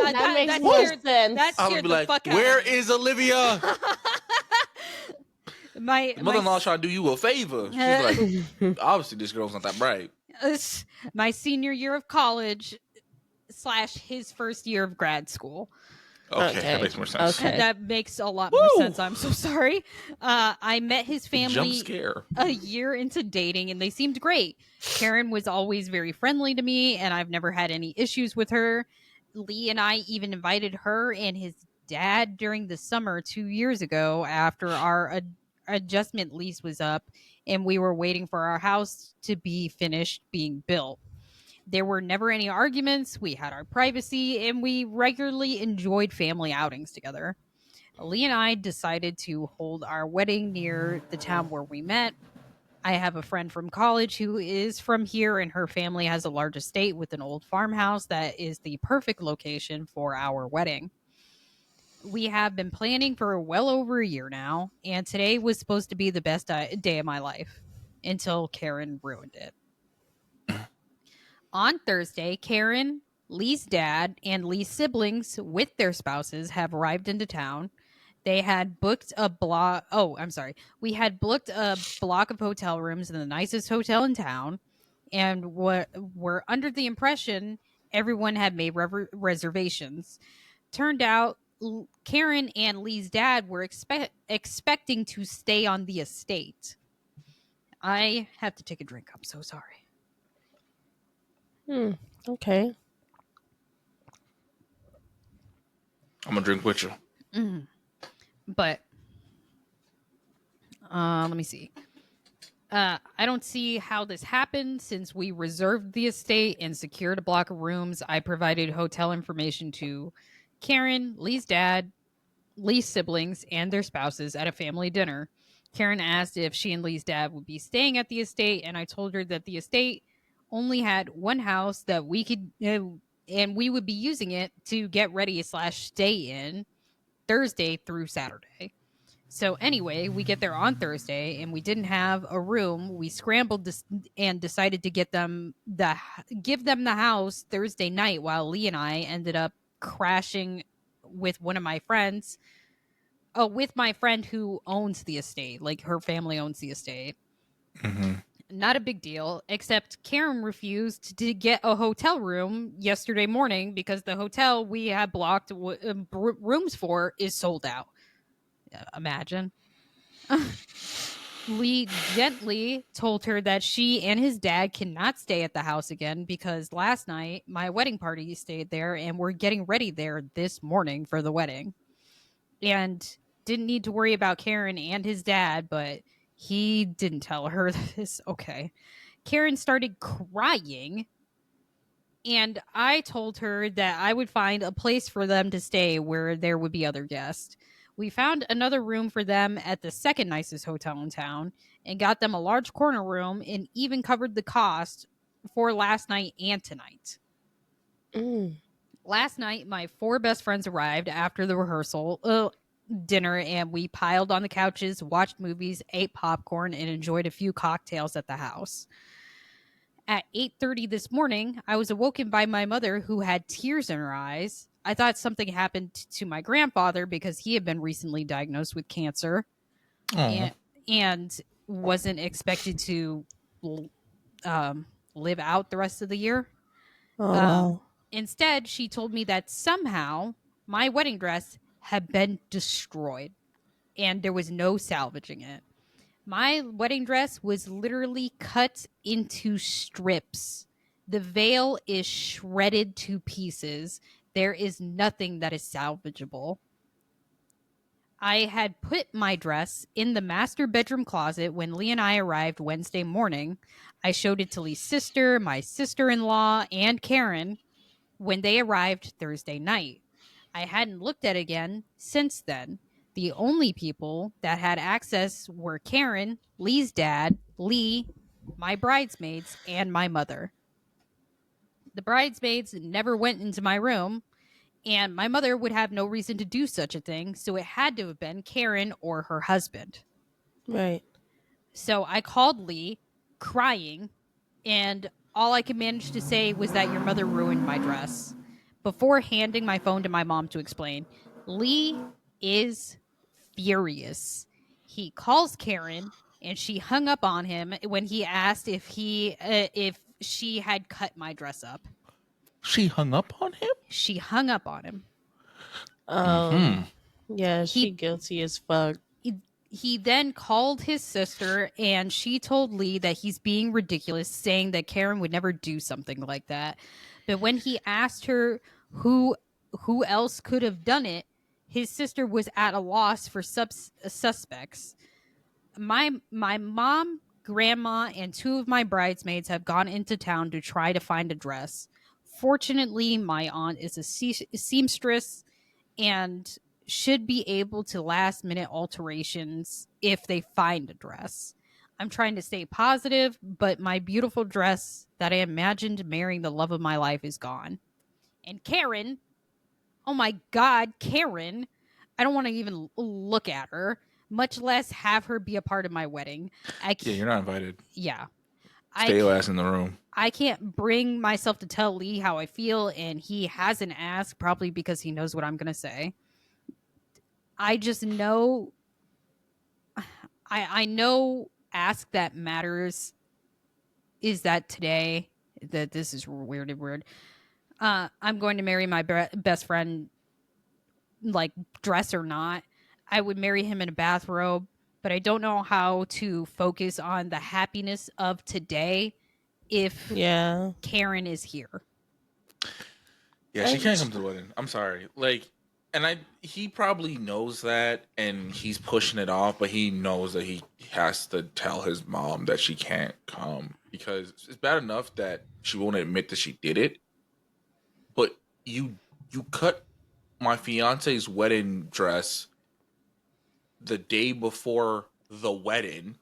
right, that makes more sense. That I would scared be the like, fuck out where of me. is Olivia? My Mother-in-law trying to do you a favor. She's like, obviously this girl's not that bright. my senior year of college / his first year of grad school. Okay, that makes more sense. Okay. That makes a lot more sense. I'm so sorry. I met his Jump family scare. a year into dating, and they seemed great. Karen was always very friendly to me, and I've never had any issues with her. Lee and I even invited her and his dad during the summer 2 years ago after our adjustment lease was up, and we were waiting for our house to be finished being built. There were never any arguments. We had our privacy and we regularly enjoyed family outings together. Lee and I decided to hold our wedding near the town where we met. I have a friend from college who is from here, and her family has a large estate with an old farmhouse that is the perfect location for our wedding. We have been planning for well over a year now, and today was supposed to be the best day of my life until Karen ruined it. On Thursday, Karen, Lee's dad, and Lee's siblings with their spouses have arrived into town. They had booked a block. Oh, I'm sorry. We had booked a block of hotel rooms in the nicest hotel in town, and were under the impression everyone had made reservations. Turned out, Karen and Lee's dad were expecting to stay on the estate. I have to take a drink. I'm so sorry. Okay. I'm gonna drink with you. But let me see. I don't see how this happened since we reserved the estate and secured a block of rooms. I provided hotel information to Karen, Lee's dad, Lee's siblings, and their spouses at a family dinner. Karen asked if she and Lee's dad would be staying at the estate, and I told her that the estate only had one house that we could, and we would be using it to get ready / stay in Thursday through Saturday. So anyway, we get there on Thursday and we didn't have a room. We scrambled and decided to give them the house Thursday night, while Lee and I ended up crashing with one of my friends. Oh, with my friend who owns the estate. Like, her family owns the estate. Mm-hmm. Not a big deal, except Karen refused to get a hotel room yesterday morning because the hotel we had blocked rooms for is sold out. Imagine. Lee gently told her that she and his dad cannot stay at the house again because last night my wedding party stayed there and we're getting ready there this morning for the wedding. And didn't need to worry about Karen and his dad, but he didn't tell her this. Okay. Karen started crying, and I told her that I would find a place for them to stay where there would be other guests. We found another room for them at the second nicest hotel in town and got them a large corner room and even covered the cost for last night and tonight. Last night, my 4 best friends arrived after the rehearsal dinner, and we piled on the couches, watched movies, ate popcorn, and enjoyed a few cocktails at the house. At 8:30 this morning, I was awoken by my mother, who had tears in her eyes. I thought something happened to my grandfather because he had been recently diagnosed with cancer and wasn't expected to live out the rest of the year. Wow. Instead, she told me that somehow my wedding dress had been destroyed and there was no salvaging it. My wedding dress was literally cut into strips. The veil is shredded to pieces. There is nothing that is salvageable. I had put my dress in the master bedroom closet when Lee and I arrived Wednesday morning. I showed it to Lee's sister, my sister-in-law, and Karen when they arrived Thursday night. I hadn't looked at it again since then. The only people that had access were Karen, Lee's dad, Lee, my bridesmaids, and my mother. The bridesmaids never went into my room, and my mother would have no reason to do such a thing, so it had to have been Karen or her husband. Right. So I called Lee, crying, and all I could manage to say was that your mother ruined my dress. Before handing my phone to my mom to explain, Lee is furious. He calls Karen, and she hung up on him when he asked if she had cut my dress up. She hung up on him? She hung up on him. Yeah, she guilty as fuck. He then called his sister, and she told Lee that he's being ridiculous, saying that Karen would never do something like that. But when he asked her who else could have done it, his sister was at a loss for suspects. My mom, grandma, and 2 of my bridesmaids have gone into town to try to find a dress. Fortunately, my aunt is a seamstress and should be able to last minute alterations if they find a dress. I'm trying to stay positive, but my beautiful dress that I imagined marrying the love of my life is gone. And Karen, oh my God, Karen, I don't want to even look at her, much less have her be a part of my wedding. Yeah, you're not invited. Yeah. Stay your ass in the room. I can't bring myself to tell Lee how I feel, and he hasn't asked, probably because he knows what I'm going to say. I just know, I know Ask That Matters is that today, that this is weird. I'm going to marry my best friend, like, dress or not. I would marry him in a bathrobe, but I don't know how to focus on the happiness of today if Karen is here. Yeah, she can't come to the wedding. I'm sorry. Like, And he probably knows that, and he's pushing it off, but he knows that he has to tell his mom that she can't come because it's bad enough that she won't admit that she did it, but you cut my fiance's wedding dress the day before the wedding.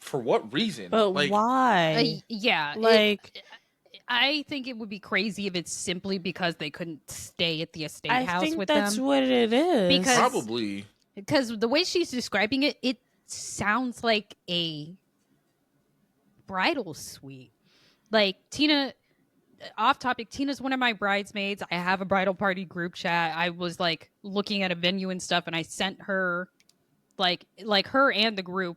For what reason? But Like, why? Yeah, Like, I think it would be crazy if it's simply because they couldn't stay at the estate I house think with that's them. what it is. Because- probably. Because the way she's describing it, it sounds like a bridal suite. Like Tina, off topic, Tina's one of my bridesmaids. I have a bridal party group chat. I was like looking at a venue and stuff, and I sent her like her and the group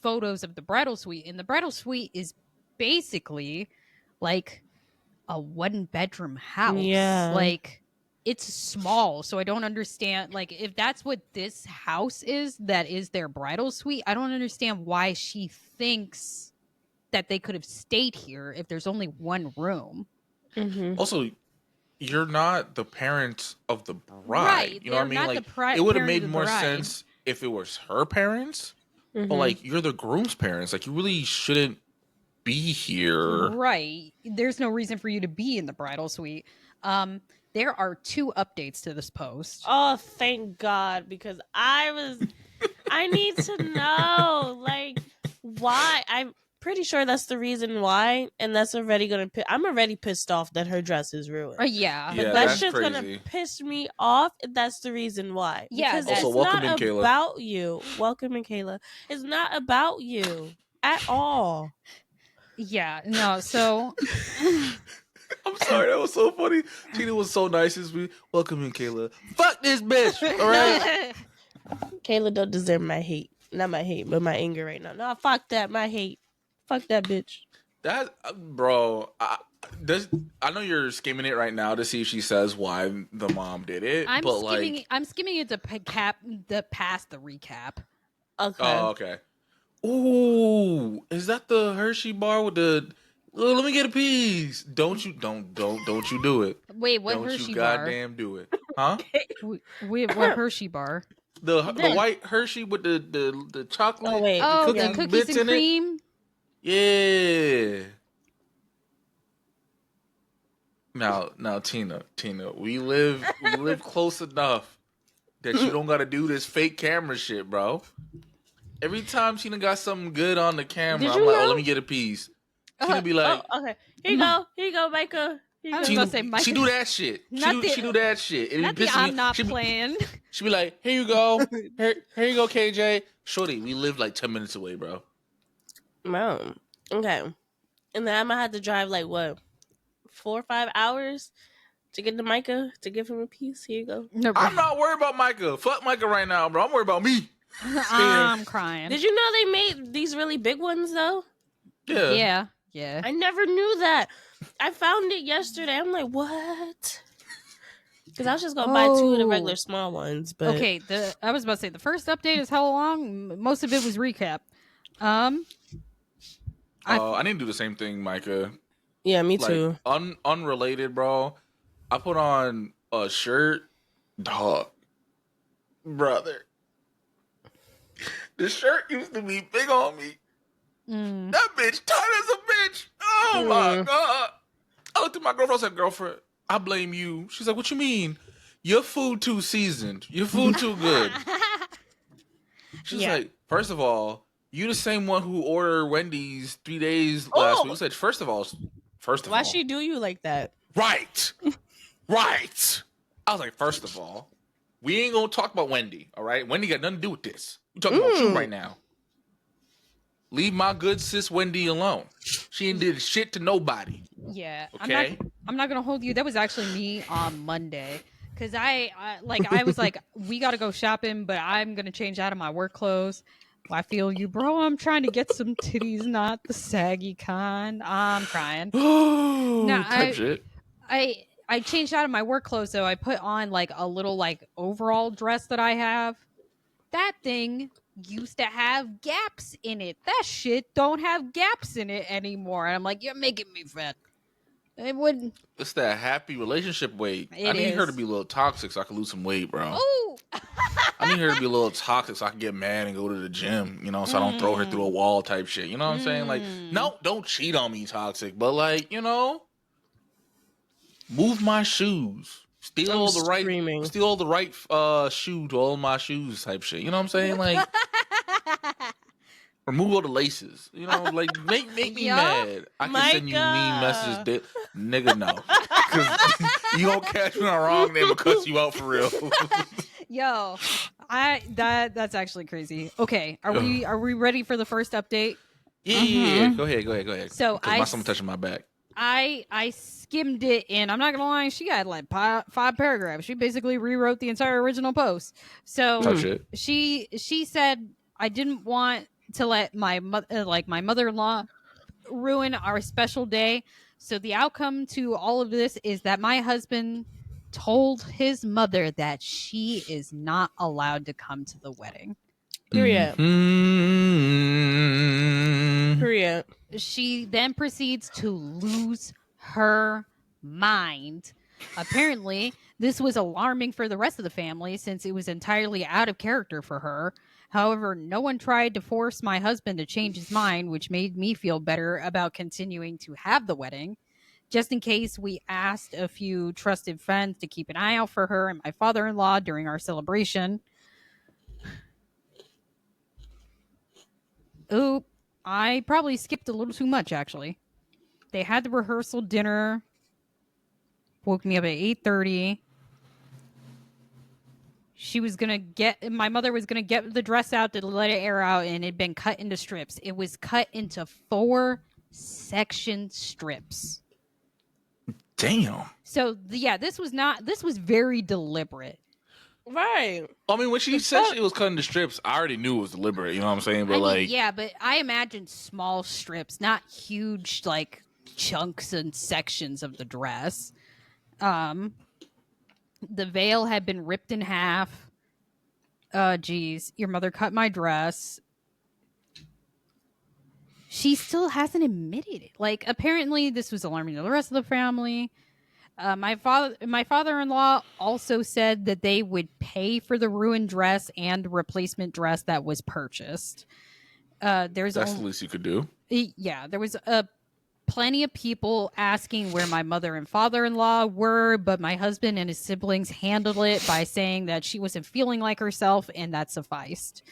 photos of the bridal suite. And the bridal suite is basically like a 1-bedroom house. Yeah. Like it's small, so I don't understand. Like if that's what this house is, that is their bridal suite, I don't understand why she thinks that they could have stayed here if there's only one room. Mhm. Also, you're not the parents of the bride. Right, You know what I they're mean? not Like, the it would have parent made of the more bride. sense if it was her parents. But Mhm. like, you're the groom's parents. Like, you really shouldn't be here. Right. There's no reason for you to be in the bridal suite. There are 2 updates to this post. Oh, thank God, because I need to know, like, why. I'm pretty sure that's the reason why, and that's already gonna. I'm already pissed off that her dress is ruined. Yeah. Yeah, But that that's shit's crazy. gonna piss me off. If that's the reason why. Yeah, Because that's- it's Also, welcome not in, Kayla. about you. Welcome in, Kayla. It's not about you at all. Yeah, no, so I'm sorry, that was so funny. Tina was so nice as we welcome in, Kayla. Fuck this bitch. All right. Kayla don't deserve my hate. Not my hate, but my anger right now. No, fuck that. My hate. Fuck that bitch. That, bro. I know you're skimming it right now to see if she says why the mom did it. I'm but skimming like, I'm skimming it to past the recap. Okay. oh, okay. Ooh, is that the Hershey bar with the? Let me get a piece. Don't you do it. Wait, what Don't Hershey you bar? goddamn do it, huh? What Hershey bar? The This. white Hershey with the chocolate. Oh, wait. Oh, cookie the Yeah. cookies bits and in it? cream. Yeah. Now, Tina, we live close enough that you don't gotta do this fake camera shit, bro. Every time Tina got something good on the camera, Did I'm you like, oh, know? let me get a piece. Tina be like, Oh, okay. Here you go. Here you go, Micah. Here I you was go. about Tina, to say, Micah- she do that shit. She do that shit. It Not be the pissing me. I'm not She be, playing. she be like, here you go. Here you go, KJ. Shorty, we live like 10 minutes away, bro. Wow. Okay. And then I'm gonna have to drive like what, 4 or 5 hours to get to Micah to give him a piece. Here you go. No, I'm not worried about Micah. Fuck Micah right now, bro. I'm worried about me. I'm crying. Did you know they made these really big ones though? Yeah. Yeah. I never knew that. I found it yesterday. I'm like, what? Because I was just gonna buy 2 of the regular small ones. But Okay, I was about to say the first update is how long. Most of it was recap. I need to do the same thing, Micah. yeah, me Like, too. unrelated, bro. I put on a shirt, dog, brother. The shirt used to be big on me. That bitch tight as a bitch. Oh my god. I looked at my girlfriend. I said, "Girlfriend, I blame you." She's like, "What you mean? Your food too seasoned. Your food too good." She's Yeah. like, "First of all, you the same one who ordered Wendy's 3 days last week." I said, First of all, Why she do you like that? right. Right. I was like, first of all, we ain't gonna talk about Wendy, all right? Wendy got nothing to do with this. We talking about you right now. Leave my good sis Wendy alone. She ain't did shit to nobody. Yeah. Okay. I'm not gonna hold you. That was actually me on Monday. Cause I was like, we gotta go shopping, but I'm gonna change out of my work clothes. Well, I feel you, bro. I'm trying to get some titties, not the saggy kind. I'm crying. No, Type shit. I changed out of my work clothes, so I put on like a little like overall dress that I have. That thing used to have gaps in it. That shit don't have gaps in it anymore. And I'm like, you're making me fat. It would. It's that happy relationship weight. I It need her to is. be a little toxic so I can lose some weight, bro. Oh. I need her to be a little toxic so I can get mad and go to the gym, you know, so I don't throw her through a wall type shit. You know what I'm saying? Like, no, don't cheat on me, toxic. But like, you know, move my shoes. I'm screaming. Steal all the right shoe to all my shoes type shit. You know what I'm saying? Like, remove all the laces. You know, like make me Yeah. mad. I can send you mean messages, nigga. No, because you don't catch me on the wrong name and cuss you out for real. Yo, that's actually crazy. Okay, are we ready for the first update? Yeah. Go ahead. So someone touching my back. I skimmed it, and I'm not gonna lie, she had like 5 paragraphs. She basically rewrote the entire original post. So Touch it. she said, I didn't want to let my mother-in-law ruin our special day. So the outcome to all of this is that my husband told his mother that she is not allowed to come to the wedding. Period. Mm-hmm. Period. She then proceeds to lose her mind. Apparently, this was alarming for the rest of the family since it was entirely out of character for her. However, no one tried to force my husband to change his mind, which made me feel better about continuing to have the wedding. Just in case, we asked a few trusted friends to keep an eye out for her and my father-in-law during our celebration. Oop, I probably skipped a little too much, actually. They had the rehearsal dinner. Woke me up at 8:30. My mother was gonna get the dress out to let it air out, and it had been cut into strips. It was cut into 4 section strips. Damn. So this was very deliberate. Right. I mean, when she said she was cutting the strips, I already knew it was deliberate. You know what I'm saying? But but I imagine small strips, not huge like chunks and sections of the dress. The veil had been ripped in half. Geez, your mother cut my dress. She still hasn't admitted it. Like, apparently this was alarming to the rest of the family. My father-in-law also said that they would pay for the ruined dress and the replacement dress that was purchased. That's the least you could do. Yeah, there was plenty of people asking where my mother and father-in-law were, but my husband and his siblings handled it by saying that she wasn't feeling like herself, and that sufficed.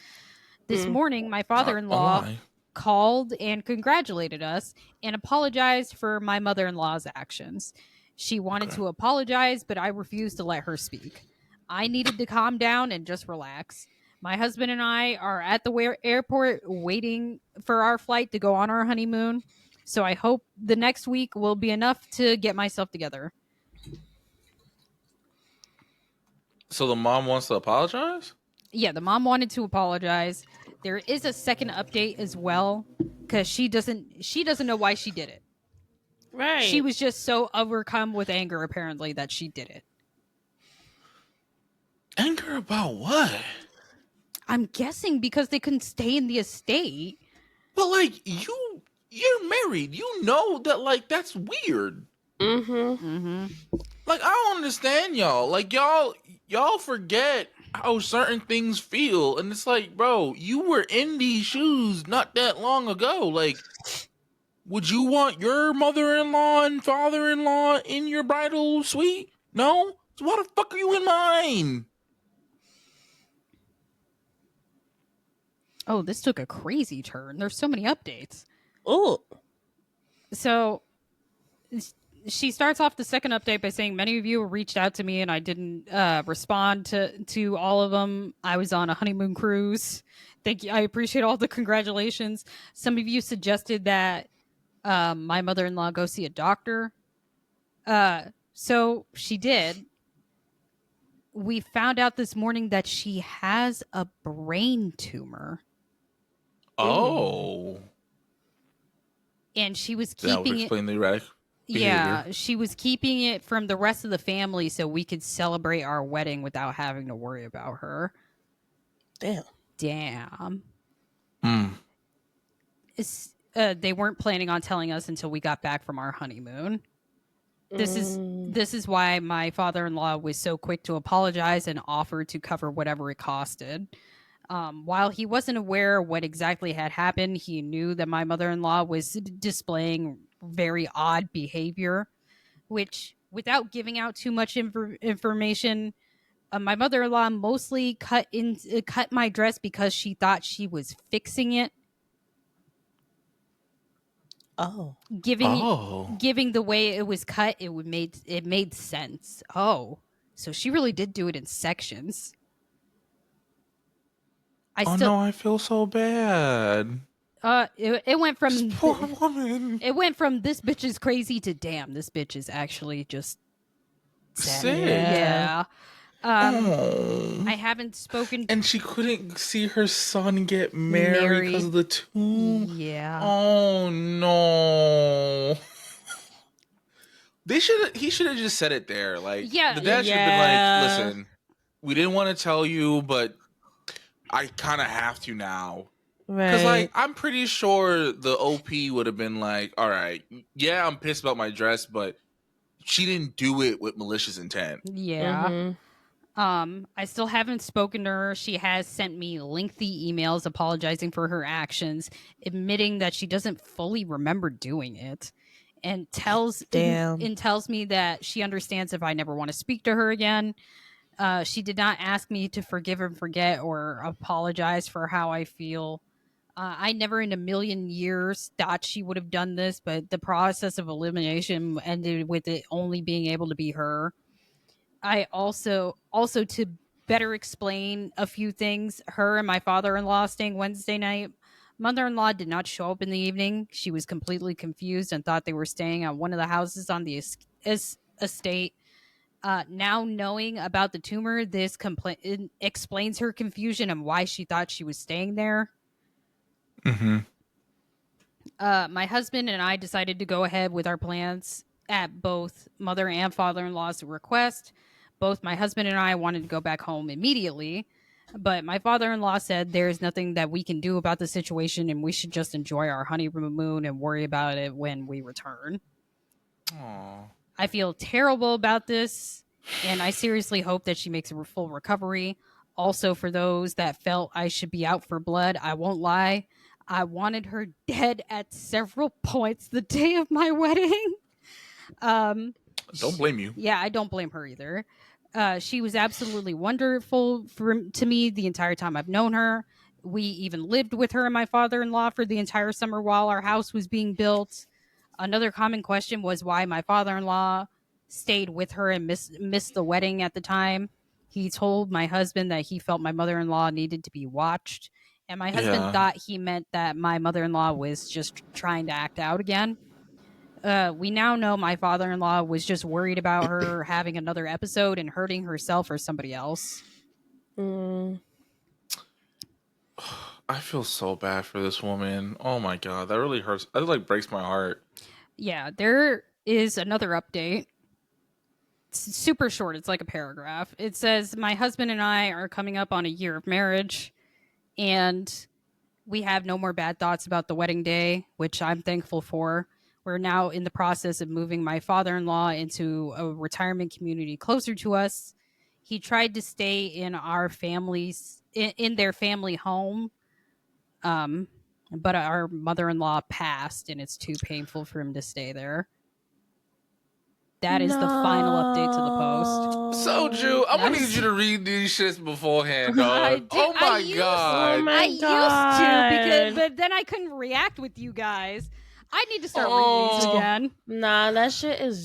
This morning, my father-in-law called and congratulated us and apologized for my mother-in-law's actions. She wanted to apologize, but I refused to let her speak. I needed to calm down and just relax. My husband and I are at the airport waiting for our flight to go on our honeymoon. So I hope the next week will be enough to get myself together. So the mom wants to apologize? Yeah, the mom wanted to apologize. There is a second update as well, because she doesn't know why she did it. Right. She was just so overcome with anger, apparently, that she did it. Anger about what? I'm guessing because they couldn't stay in the estate. But like you're married. You know that like that's weird. Like I don't understand y'all. Like y'all forget how certain things feel, and it's like, bro, you were in these shoes not that long ago. Like, would you want your mother-in-law and father-in-law in your bridal suite? No. So why the fuck are you in mine? Oh, this took a crazy turn. There's so many updates. Oh. So she starts off the second update by saying many of you reached out to me and I didn't respond to all of them. I was on a honeymoon cruise. Thank you. I appreciate all the congratulations. Some of you suggested that my mother-in-law go see a doctor. So she did. We found out this morning that she has a brain tumor. Oh. And she was That would keeping explain the erratic behavior. Yeah, she was keeping it from the rest of the family so we could celebrate our wedding without having to worry about her. Damn. They weren't planning on telling us until we got back from our honeymoon. This is why my father-in-law was so quick to apologize and offer to cover whatever it costed. While he wasn't aware what exactly had happened, he knew that my mother-in-law was displaying very odd behavior, which, without giving out too much information, my mother-in-law mostly cut my dress because she thought she was fixing it. Oh. Giving the way it was cut, it made sense. Oh, so she really did do it in sections. I feel so bad. It went from This poor woman. It went from this bitch is crazy to damn, this bitch is actually just sad. Sick. Yeah. Oh. I haven't spoken. And she couldn't see her son get married because of the tomb. Yeah. Oh no. He should have just said it there. Like, Yeah. the dad should have been like, listen, we didn't want to tell you, but I kind of have to now. Because, like, I'm pretty sure the OP would have been like, all right, yeah, I'm pissed about my dress, but she didn't do it with malicious intent. Yeah. I still haven't spoken to her. She has sent me lengthy emails apologizing for her actions, admitting that she doesn't fully remember doing it, and tells me that she understands if I never want to speak to her again. She did not ask me to forgive and forget or apologize for how I feel. I never in a million years thought she would have done this, but the process of elimination ended with it only being able to be her. I also to better explain a few things, her and my father-in-law staying Wednesday night. Mother-in-law did not show up in the evening. She was completely confused and thought they were staying at one of the houses on the estate. Now knowing about the tumor, this explains her confusion and why she thought she was staying there. Mm-hmm. My husband and I decided to go ahead with our plans at both mother and father-in-law's request. Both my husband and I wanted to go back home immediately, but my father-in-law said there's nothing that we can do about the situation and we should just enjoy our honeymoon and worry about it when we return. Aww. I feel terrible about this, and I seriously hope that she makes a full recovery. Also, for those that felt I should be out for blood, I won't lie. I wanted her dead at several points the day of my wedding. Don't blame you. Yeah, I don't blame her either. She was absolutely wonderful to me the entire time I've known her. We even lived with her and my father-in-law for the entire summer while our house was being built. Another common question was why my father-in-law stayed with her and missed the wedding at the time. He told my husband that he felt my mother-in-law needed to be watched. And my husband thought he meant that my mother-in-law was just trying to act out again. We now know my father-in-law was just worried about her having another episode and hurting herself or somebody else. I feel so bad for this woman. Oh my god, that really hurts. That like breaks my heart. Yeah, there is another update. It's super short. It's like a paragraph. It says, my husband and I are coming up on a year of marriage, and we have no more bad thoughts about the wedding day, which I'm thankful for. We're now in the process of moving my father-in-law into a retirement community closer to us. He tried to stay in our families, in their family home, but our mother-in-law passed, and it's too painful for him to stay there. That is the final update to the post. Soju, I'm gonna need you to read these shits beforehand, dog. Oh my god. I used to, but then I couldn't react with you guys. I need to start reading these again. Nah, that shit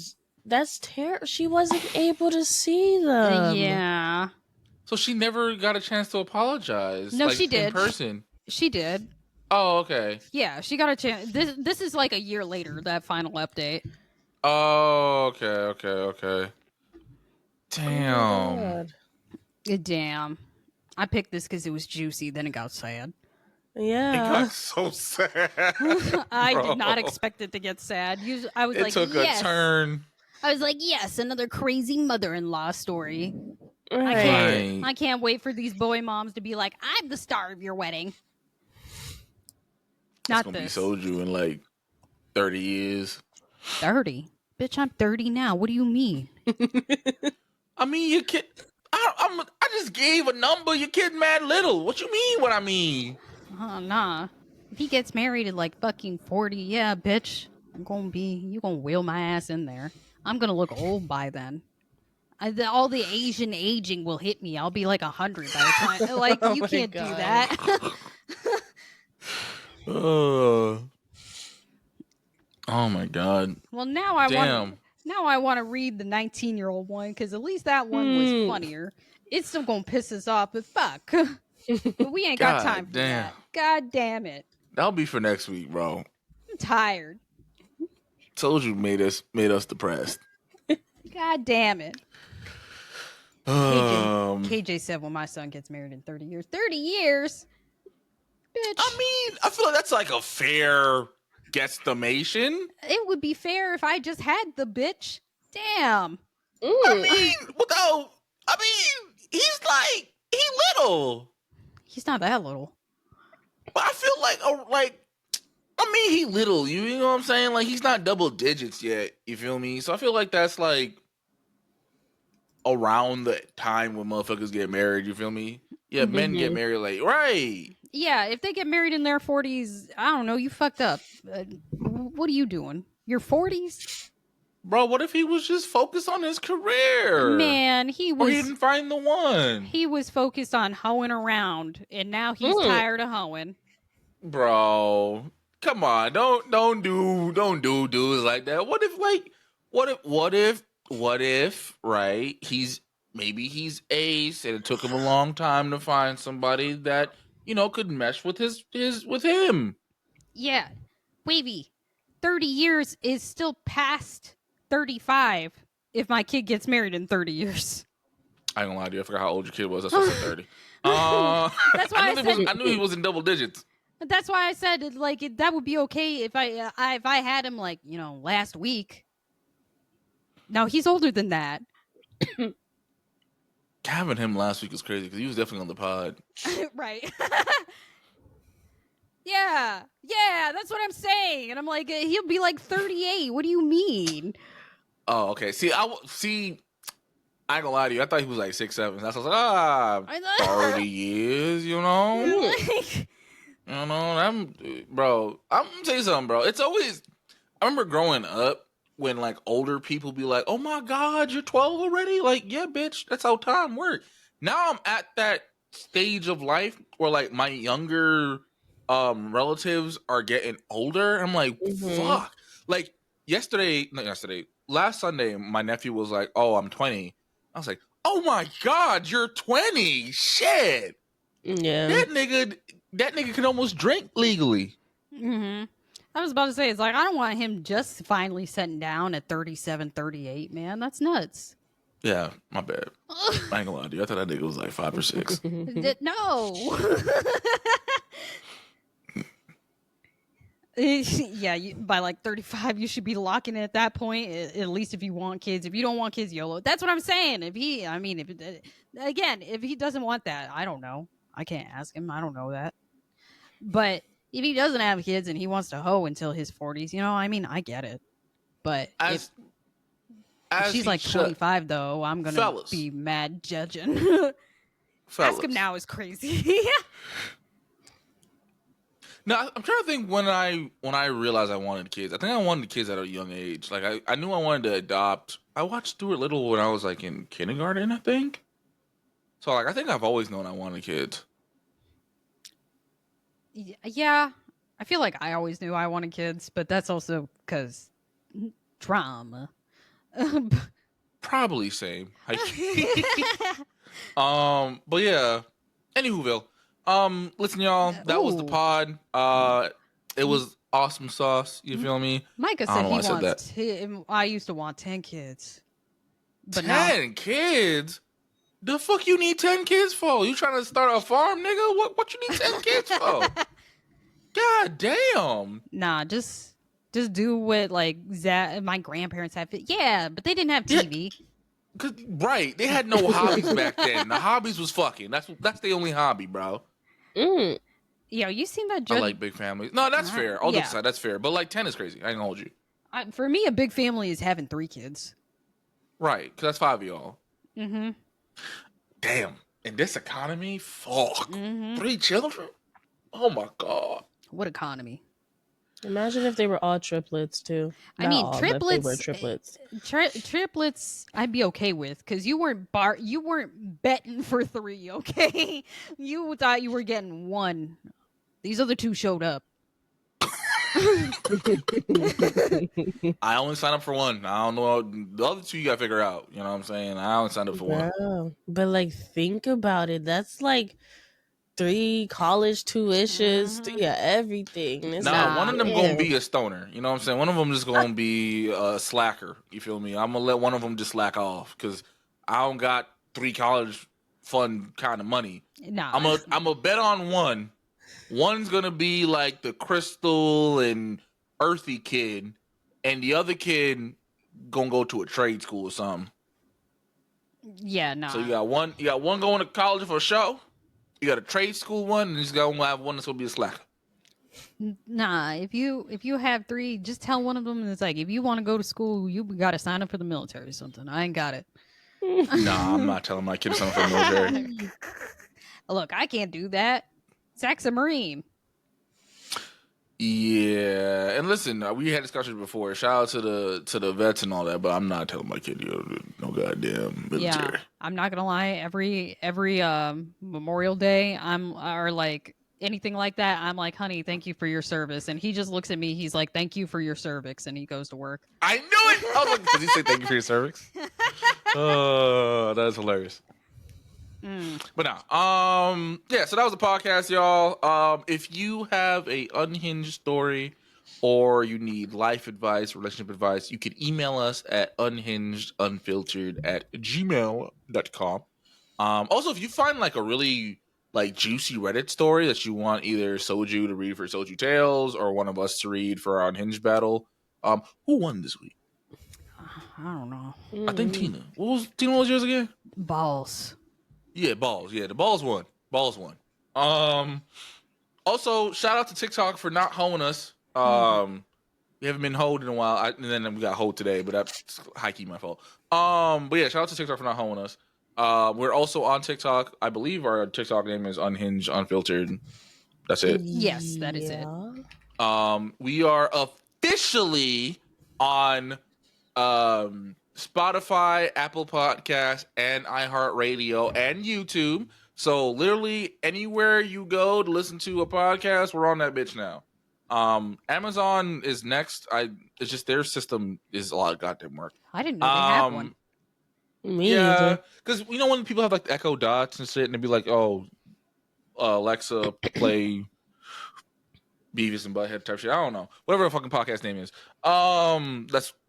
that's terrible. She wasn't able to see them. Yeah. So she never got a chance to apologize. No, like, she did. In person. She did. Oh, okay. Yeah, she got a chance. This is like a year later, that final update. Oh, okay. Damn. Damn. I picked this because it was juicy, then it got sad. Yeah. It got so sad. I did not expect it to get sad. I was like, it took a turn. I was like, yes, another crazy mother-in-law story. Right. I can't wait for these boy moms to be like, I'm the star of your wedding. Not this. It's gonna be Soju in like 30 years. 30? Bitch, I'm 30 now. What do you mean? I mean, your kid. I just gave a number. Your kid mad little. What you mean? What I mean? Nah. If he gets married at like fucking 40, yeah, bitch, you gonna wheel my ass in there. I'm gonna look old by then. All the Asian aging will hit me. I'll be like 100 by the time. Like, Oh you my can't do God. that. Oh my God. Well, now I Damn. want to read the 19-year-old one because at least that one was funnier. It's still gonna piss us off, but fuck. But we ain't got God time for damn. that. God damn it. That'll be for next week, bro. I'm tired. Soju made us depressed. God damn it. KJ said when my son gets married in 30 years. 30 years? Bitch. I mean, I feel like that's like a fair guesstimation. It would be fair if I just had the bitch. Damn. I mean, he little. He's not that little. But I feel like he little. You know what I'm saying? Like, he's not double digits yet. You feel me? So I feel like that's like around the time when motherfuckers get married. You feel me? Yeah, men get married late, right? Yeah, if they get married in their 40s, I don't know. You fucked up. What are you doing? Your 40s? Bro, what if he was just focused on his career? Man, or he didn't find the one. He was focused on hoeing around, and now he's tired of hoeing. Bro, come on, don't do dudes like that. What if, right? Maybe he's ace, and it took him a long time to find somebody that could mesh with with him. Yeah, wavy. 30 years is still past 35 if my kid gets married in 30 years. I ain't gonna lie to you. I forgot how old your kid was. That's why I said 30. That's why I knew he was in double digits. But that's why I said that would be okay if I had him last week. No, he's older than that. Having him last week was crazy because he was definitely on the pod. Right. Yeah, that's what I'm saying. And I'm like, he'll be like 38. What do you mean? Oh, okay. See, I ain't gonna lie to you. I thought he was like 6'7". That's what I was like, 30 years, bro. I'm gonna tell you something, bro. It's always, I remember growing up when like older people be like, "Oh my God, you're 12 already?" Like, yeah, bitch, that's how time works. Now I'm at that stage of life where like my younger relatives are getting older. I'm like, fuck. Like last Sunday, my nephew was like, "Oh, I'm 20." I was like, "Oh my God, you're 20. Shit." Yeah. That nigga can almost drink legally. Mm-hmm. I was about to say, it's like, I don't want him just finally sitting down at 37, 38, man. That's nuts. Yeah, my bad. I ain't gonna lie to you. I thought that nigga was like 5 or 6. No. Yeah, by like 35, you should be locking it at that point. At least if you want kids. If you don't want kids, YOLO. That's what I'm saying. If he doesn't want that, I don't know. I can't ask him. I don't know that. But if he doesn't have kids and he wants to hoe until his 40s, I get it. But if she's like 25, though, I'm going to be mad judging. Ask him now is crazy. No, I'm trying to think when I realized I wanted kids. I think I wanted kids at a young age. Like I knew I wanted to adopt. I watched Stuart Little when I was like in kindergarten, I think. So like I think I've always known I wanted kids. Yeah, I feel like I always knew I wanted kids, but that's also because drama. Probably same. But yeah. Anywhoville. Listen, y'all, that was the pod. It was awesome sauce. You feel me? Micah said I used to want 10 kids. But 10 kids? The fuck you need 10 kids for? You trying to start a farm, nigga? What you need 10 kids for? God damn. Nah, just do what like my grandparents had. Yeah, but they didn't have TV. Right, they had no hobbies back then. The hobbies was fucking. That's the only hobby, bro. Yo, you seen that? I like big families. No, that's fair. All jokes aside, that's fair. But like 10 is crazy. I ain't gonna hold you. For me, a big family is having 3 kids. Right, because that's 5 of y'all. Mm-hmm. Damn, in this economy, fuck. Mm-hmm. 3 children? Oh my god. What economy? Imagine if they were all triplets too. I Not mean, all, but if they were triplets. triplets. Triplets, I'd be okay with because you weren't betting for 3. Okay, you thought you were getting 1. These other 2 showed up. I only signed up for 1. I don't know. The other 2 you gotta figure out. You know what I'm saying? I only signed up for 1. Bro, but like, think about it. That's like 3 college tuitions, 3 of everything. It's Nah, like, one of them gonna damn. be a stoner. You know what I'm saying? One of them just gonna be a slacker. You feel me? I'm gonna let one of them just slack off because I don't got 3 college fund kind of money. Nah, I'm a bet on one. One's gonna be like the crystal and earthy kid, and the other kid gonna go to a trade school or something. yeah, nah. So you got one going to college for a show. You got a trade school one, and you gonna have one that's gonna be a slacker. Nah, if you have 3, just tell one of them. And it's like, if you want to go to school, you got to sign up for the military or something. I ain't got it. Nah, I'm not telling my kid something for the military. Look, I can't do that. Zach's a Marine. Yeah, and listen, we had discussions before. Shout out to the vets and all that, but I'm not telling my kid no goddamn military. Yeah, I'm not gonna lie. Every Memorial Day, or like anything like that, I'm like, honey, thank you for your service, and he just looks at me. He's like, thank you for your cervix, and he goes to work. I knew it. I was like, does he say thank you for your cervix? Oh, that's hilarious. But now, yeah, so that was the podcast, y'all. If you have a unhinged story or you need life advice, relationship advice, you can email us at unhingedunfiltered@gmail.com. Also, if you find like a really like juicy Reddit story that you want either Soju to read for Soju Tales or one of us to read for our unhinged battle, who won this week? I don't know. I think Tina. What was yours again? Balls. Yeah, balls. Yeah, the balls won. Balls won. Also, shout out to TikTok for not hoeing us. We haven't been hoed in a while. And then we got hoed today, but that's high key my fault. But yeah, shout out to TikTok for not hoeing us. We're also on TikTok. I believe our TikTok name is Unhinged Unfiltered. That's it. Yes, that is it. We are officially on Spotify, Apple Podcasts, and iHeartRadio and YouTube. So literally anywhere you go to listen to a podcast, we're on that bitch now. Amazon is next. It's just their system is a lot of goddamn work. I didn't know they had one. Me Yeah, either. because you know when people have like the Echo Dots and shit, and they'd be like, "Oh, Alexa, play Beavis and Butthead type shit." I don't know, whatever the fucking podcast name is.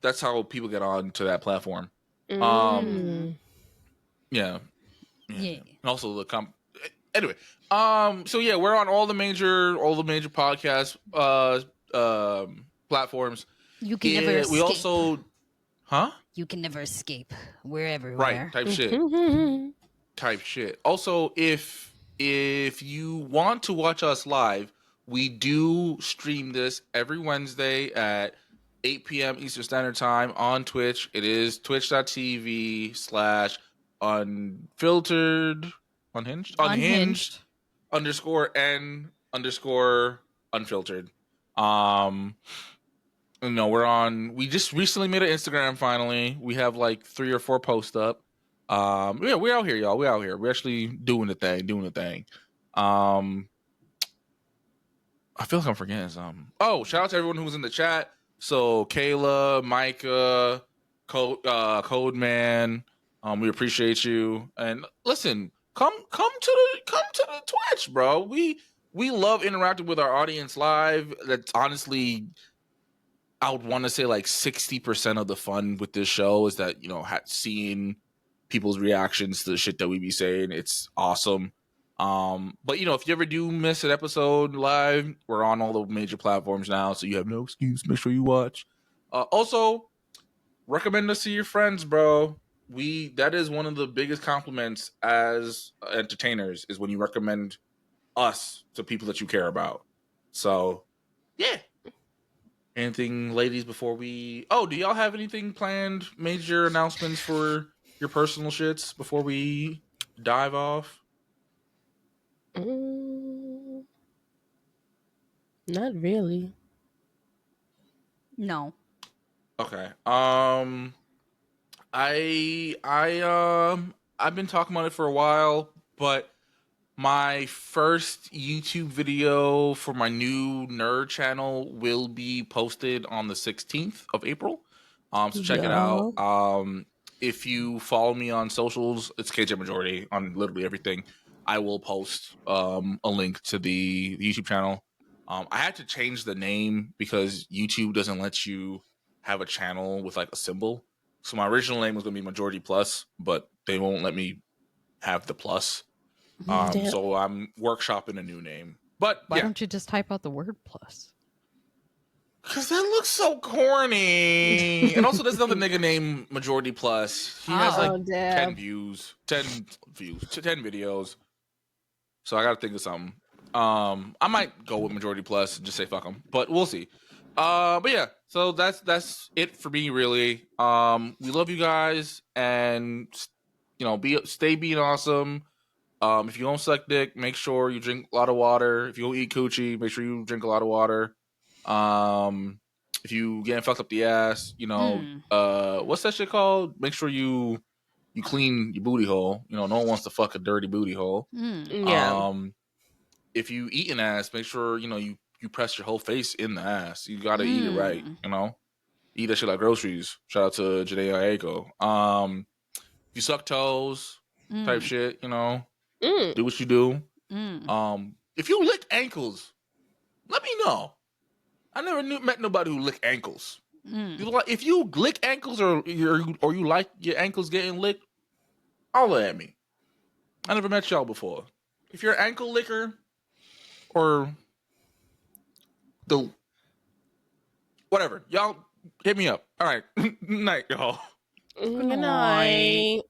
That's how people get on to that platform. Yeah. And also the anyway. So yeah, we're on all the major podcast platforms. You can never escape. We also, You can never escape. We're everywhere. Right, type shit. Type shit. Also, if you want to watch us live, we do stream this every Wednesday at 8 p.m. Eastern Standard Time on Twitch. It is twitch.tv/unfiltered unhinged _n_unfiltered. We're on. We just recently made an Instagram. Finally, we have like 3 or 4 posts up. Yeah, we're out here, y'all. We're out here. We're actually doing the thing. I feel like I'm forgetting something. Oh, shout out to everyone who was in the chat. So Kayla, Micah, Codeman, we appreciate you. And listen, come to the Twitch, bro. We love interacting with our audience live. That's honestly, I would want to say like 60% of the fun with this show is that, seeing people's reactions to the shit that we be saying. It's awesome. But if you ever do miss an episode live, we're on all the major platforms now, so you have no excuse. Make sure you watch. Also, recommend us to your friends, bro. That is one of the biggest compliments as entertainers is when you recommend us to people that you care about. So, yeah. Anything, ladies, before we... Oh, do y'all have anything planned? Major announcements for your personal shits before we dive off? Not really. No. Okay. I've been talking about it for a while, but my first YouTube video for my new nerd channel will be posted on the 16th of April. So check it out. If you follow me on socials, it's KJ Majority on literally everything. I will post a link to the YouTube channel. I had to change the name because YouTube doesn't let you have a channel with like a symbol. So my original name was gonna be Majority Plus, but they won't let me have the plus. Damn. So I'm workshopping a new name. But Why yeah, don't you just type out the word plus? because that looks so corny. And also, there's another nigga named Majority Plus. He has like Oh, 10 views, 10 videos. So I got to think of something. I might go with Majority Plus and just say fuck them, but we'll see. But yeah, so that's it for me, really. We love you guys, and stay being awesome. If you don't suck dick, make sure you drink a lot of water. If you don't eat coochie, make sure you drink a lot of water. If you getting fucked up the ass, what's that shit called? Make sure you clean your booty hole. No one wants to fuck a dirty booty hole. Yeah. If you eat an ass, make sure you press your whole face in the ass. You gotta eat it right. Eat that shit like groceries. Shout out to Janae Aiko. If you suck toes, type shit. Do what you do. If you lick ankles, let me know. I never met nobody who lick ankles. If you lick ankles or you like your ankles getting licked, holla at me. I never met y'all before. If you're an ankle licker or the whatever, y'all hit me up. All right, night, y'all. Good night.